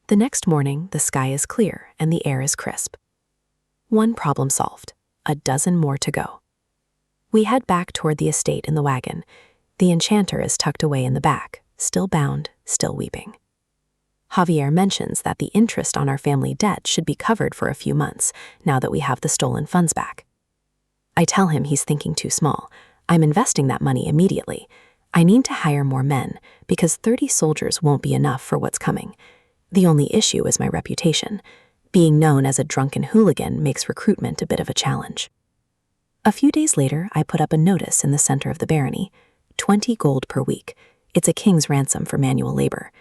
The next morning, the sky is clear and the air is crisp. One problem solved, a dozen more to go. We head back toward the estate in the wagon. The enchanter is tucked away in the back, still bound, still weeping. Javier mentions that the interest on our family debt should be covered for a few months, now that we have the stolen funds back. I tell him he's thinking too small. I'm investing that money immediately. I need to hire more men, because 30 soldiers won't be enough for what's coming. The only issue is my reputation. Being known as a drunken hooligan makes recruitment a bit of a challenge. A few days later, I put up a notice in the center of the barony, 20 gold per week. It's a king's ransom for manual labor.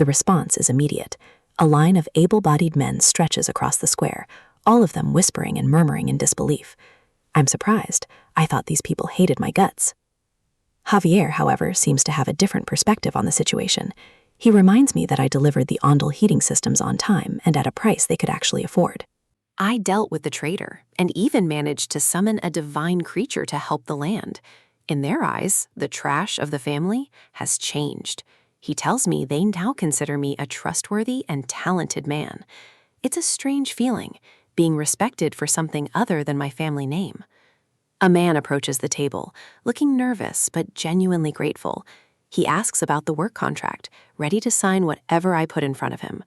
The response is immediate. A line of able-bodied men stretches across the square, all of them whispering and murmuring in disbelief. I'm surprised. I thought these people hated my guts. Javier, however, seems to have a different perspective on the situation. He reminds me that I delivered the Ondel heating systems on time and at a price they could actually afford. I dealt with the traitor and even managed to summon a divine creature to help the land. In their eyes, the trash of the family has changed. He tells me they now consider me a trustworthy and talented man. It's a strange feeling, being respected for something other than my family name. A man approaches the table, looking nervous but genuinely grateful. He asks about the work contract, ready to sign whatever I put in front of him.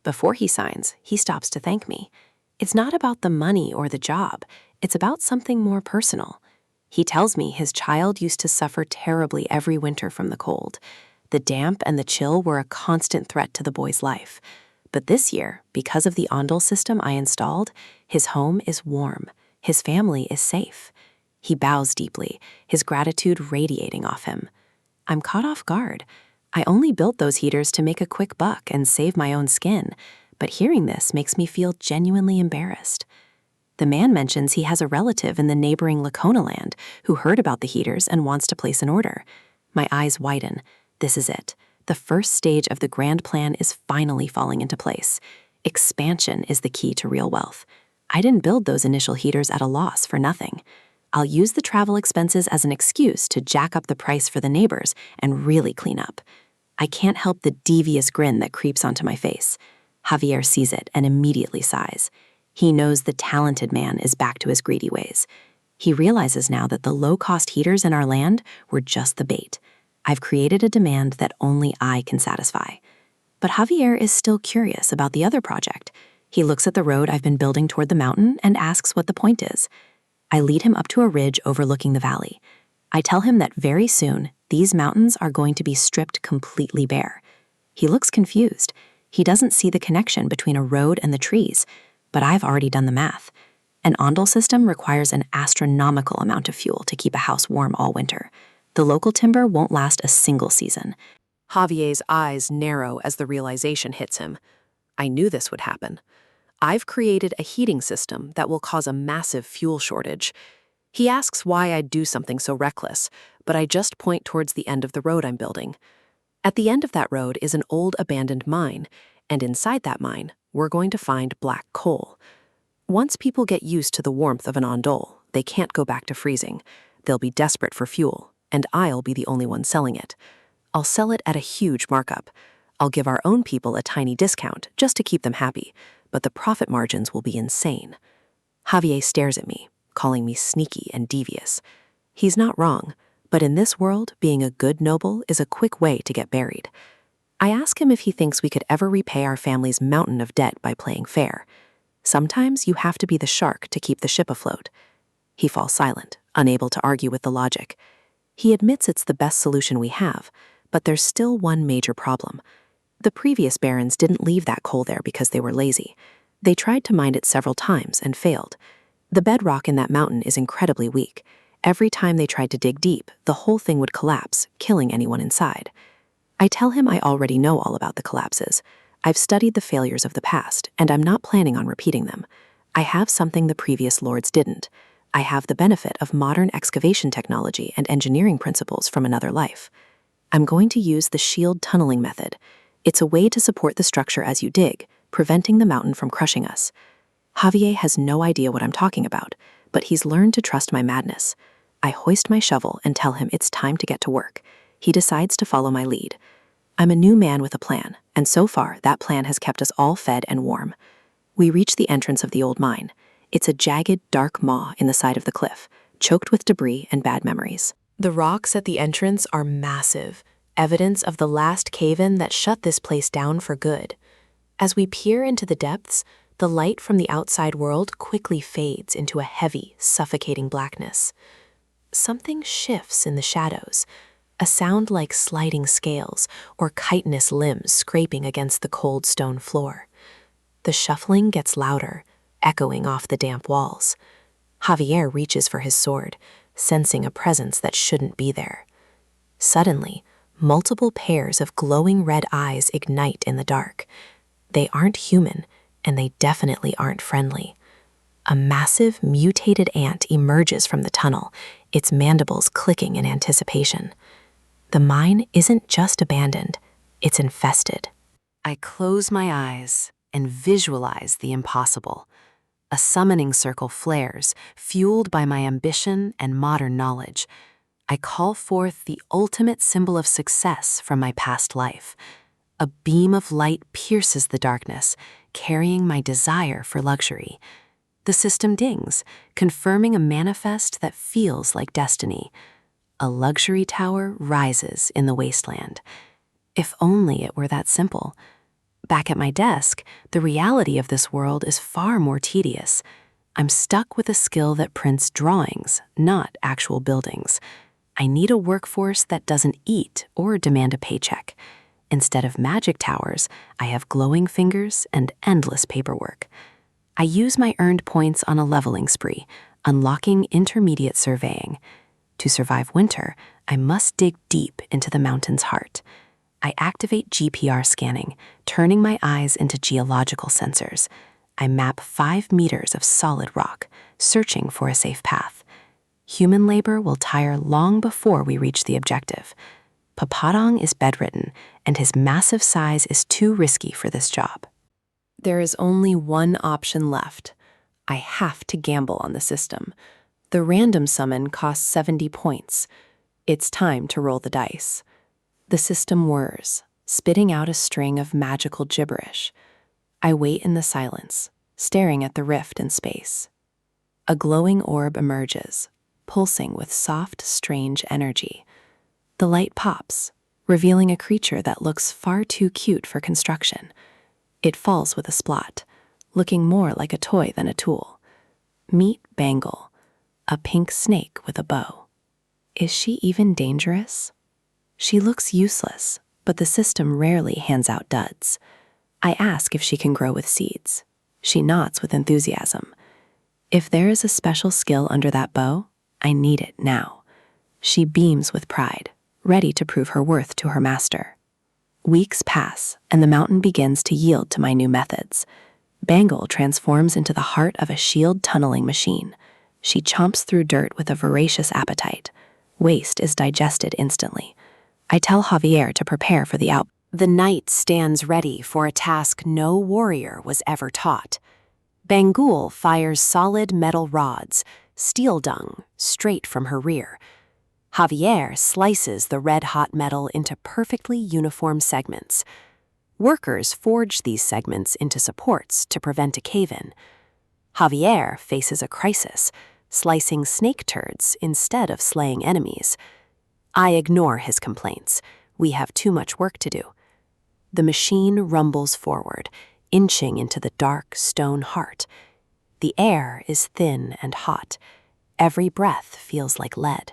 Before he signs, he stops to thank me. It's not about the money or the job. It's about something more personal. He tells me his child used to suffer terribly every winter from the cold. The damp and the chill were a constant threat to the boy's life. But this year, because of the Ondel system I installed, his home is warm. His family is safe. He bows deeply, his gratitude radiating off him. I'm caught off guard. I only built those heaters to make a quick buck and save my own skin, but hearing this makes me feel genuinely embarrassed. The man mentions he has a relative in the neighboring Lacona land who heard about the heaters and wants to place an order. My eyes widen. This is it. The first stage of the grand plan is finally falling into place. Expansion is the key to real wealth. I didn't build those initial heaters at a loss for nothing. I'll use the travel expenses as an excuse to jack up the price for the neighbors and really clean up. I can't help the devious grin that creeps onto my face. Javier sees it and immediately sighs. He knows the talented man is back to his greedy ways. He realizes now that the low-cost heaters in our land were just the bait. I've created a demand that only I can satisfy. But Javier is still curious about the other project. He looks at the road I've been building toward the mountain and asks what the point is. I lead him up to a ridge overlooking the valley. I tell him that very soon, these mountains are going to be stripped completely bare. He looks confused. He doesn't see the connection between a road and the trees, but I've already done the math. An Ondel system requires an astronomical amount of fuel to keep a house warm all winter. The local timber won't last a single season. Javier's eyes narrow as the realization hits him. I knew this would happen. I've created a heating system that will cause a massive fuel shortage. He asks why I'd do something so reckless, but I just point towards the end of the road I'm building. At the end of that road is an old abandoned mine, and inside that mine, we're going to find black coal. Once people get used to the warmth of an Ondel, they can't go back to freezing. They'll be desperate for fuel, and I'll be the only one selling it. I'll sell it at a huge markup. I'll give our own people a tiny discount just to keep them happy, but the profit margins will be insane. Javier stares at me, calling me sneaky and devious. He's not wrong, but in this world, being a good noble is a quick way to get buried. I ask him if he thinks we could ever repay our family's mountain of debt by playing fair. Sometimes you have to be the shark to keep the ship afloat. He falls silent, unable to argue with the logic. He admits it's the best solution we have, but there's still one major problem. The previous barons didn't leave that coal there because they were lazy. They tried to mine it several times and failed. The bedrock in that mountain is incredibly weak. Every time they tried to dig deep, the whole thing would collapse, killing anyone inside. I tell him I already know all about the collapses. I've studied the failures of the past, and I'm not planning on repeating them. I have something the previous lords didn't. I have the benefit of modern excavation technology and engineering principles from another life. I'm going to use the shield tunneling method. It's a way to support the structure as you dig, preventing the mountain from crushing us. Javier has no idea what I'm talking about, but he's learned to trust my madness. I hoist my shovel and tell him it's time to get to work. He decides to follow my lead. I'm a new man with a plan, and so far that plan has kept us all fed and warm. We reach the entrance of the old mine. It's a jagged, dark maw in the side of the cliff, choked with debris and bad memories. The rocks at the entrance are massive, evidence of the last cave-in that shut this place down for good. As we peer into the depths, the light from the outside world quickly fades into a heavy, suffocating blackness. Something shifts in the shadows, a sound like sliding scales or chitinous limbs scraping against the cold stone floor. The shuffling gets louder, echoing off the damp walls. Javier reaches for his sword, sensing a presence that shouldn't be there. Suddenly, Multiple pairs of glowing red eyes ignite in the dark. They aren't human, and they definitely aren't friendly. A massive, mutated ant emerges from the tunnel, its mandibles clicking in anticipation. The mine isn't just abandoned, it's infested. I close my eyes and visualize the impossible. A summoning circle flares, fueled by my ambition and modern knowledge. I call forth the ultimate symbol of success from my past life. A beam of light pierces the darkness, carrying my desire for luxury. The system dings, confirming a manifest that feels like destiny. A luxury tower rises in the wasteland. If only it were that simple. Back at my desk, the reality of this world is far more tedious. I'm stuck with a skill that prints drawings, not actual buildings. I need a workforce that doesn't eat or demand a paycheck. Instead of magic towers, I have glowing fingers and endless paperwork. I use my earned points on a leveling spree, unlocking intermediate surveying. To survive winter, I must dig deep into the mountain's heart. I activate GPR scanning, turning my eyes into geological sensors. I map 5 meters of solid rock, searching for a safe path. Human labor will tire long before we reach the objective. Papadong is bedridden, and his massive size is too risky for this job. There is only one option left. I have to gamble on the system. The random summon costs 70 points. It's time to roll the dice. The system whirs, spitting out a string of magical gibberish. I wait in the silence, staring at the rift in space. A glowing orb emerges, pulsing with soft, strange energy. The light pops, revealing a creature that looks far too cute for construction. It falls with a splot, looking more like a toy than a tool. Meet Bangle, a pink snake with a bow. Is she even dangerous? She looks useless, but the system rarely hands out duds. I ask if she can grow with seeds. She nods with enthusiasm. If there is a special skill under that bow, I need it now. She beams with pride, ready to prove her worth to her master. Weeks pass, and the mountain begins to yield to my new methods. Bangle transforms into the heart of a shield tunneling machine. She chomps through dirt with a voracious appetite. Waste is digested instantly. I tell Javier to prepare for the out. The knight stands ready for a task no warrior was ever taught. Bangle fires solid metal rods, steel dung, straight from her rear. Javier slices the red-hot metal into perfectly uniform segments. Workers forge these segments into supports to prevent a cave-in. Javier faces a crisis, slicing snake turds instead of slaying enemies. I ignore his complaints. We have too much work to do. The machine rumbles forward, inching into the dark stone heart. The air is thin and hot. Every breath feels like lead.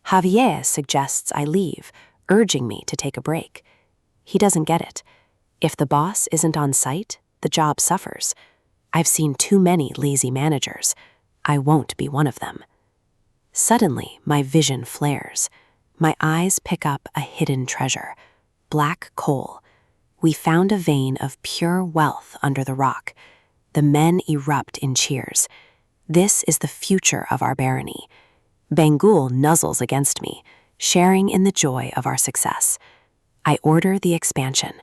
Javier suggests I leave, urging me to take a break. He doesn't get it. If the boss isn't on site, the job suffers. I've seen too many lazy managers. I won't be one of them. Suddenly, my vision flares. My eyes pick up a hidden treasure. Black coal. We found a vein of pure wealth under the rock. The men erupt in cheers. This is the future of our barony. Bangle nuzzles against me, sharing in the joy of our success. I order the expansion.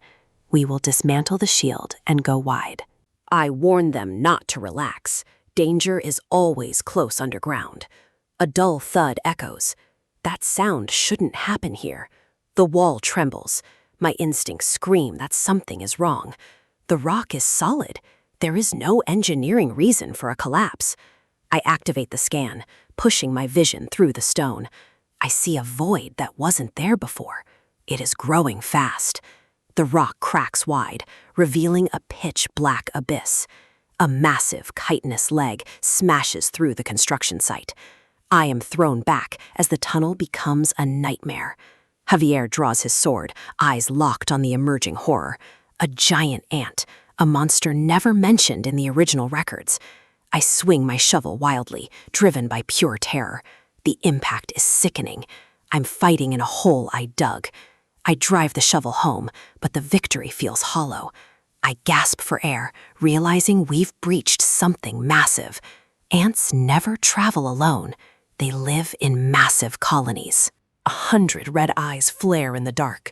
We will dismantle the shield and go wide. I warn them not to relax. Danger is always close underground. A dull thud echoes. That sound shouldn't happen here. The wall trembles. My instincts scream that something is wrong. The rock is solid. There is no engineering reason for a collapse. I activate the scan, pushing my vision through the stone. I see a void that wasn't there before. It is growing fast. The rock cracks wide, revealing a pitch-black abyss. A massive chitinous leg smashes through the construction site. I am thrown back as the tunnel becomes a nightmare. Javier draws his sword, eyes locked on the emerging horror. A giant ant, a monster never mentioned in the original records. I swing my shovel wildly, driven by pure terror. The impact is sickening. I'm fighting in a hole I dug. I drive the shovel home, but the victory feels hollow. I gasp for air, realizing we've breached something massive. Ants never travel alone. They live in massive colonies. 100 red eyes flare in the dark.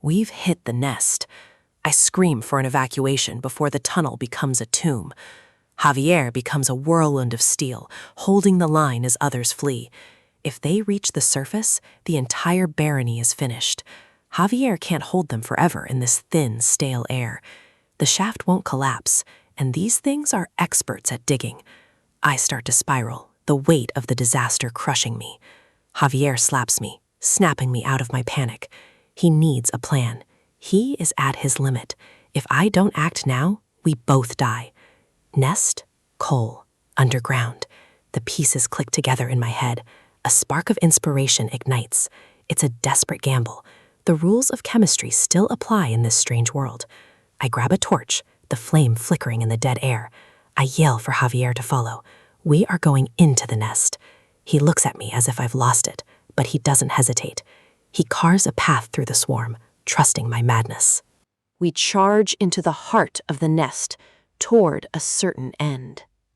We've hit the nest. I scream for an evacuation before the tunnel becomes a tomb. Javier becomes a whirlwind of steel, holding the line as others flee. If they reach the surface, the entire barony is finished. Javier can't hold them forever in this thin, stale air. The shaft won't collapse, and these things are experts at digging. I start to spiral, the weight of the disaster crushing me. Javier slaps me, snapping me out of my panic. He needs a plan. He is at his limit. If I don't act now, we both die. Nest, coal, underground. The pieces click together in my head. A spark of inspiration ignites. It's a desperate gamble. The rules of chemistry still apply in this strange world. I grab a torch, the flame flickering in the dead air. I yell for Javier to follow. We are going into the nest. He looks at me as if I've lost it, but he doesn't hesitate. He carves a path through the swarm, trusting my madness. We charge into the heart of the nest, toward a certain end.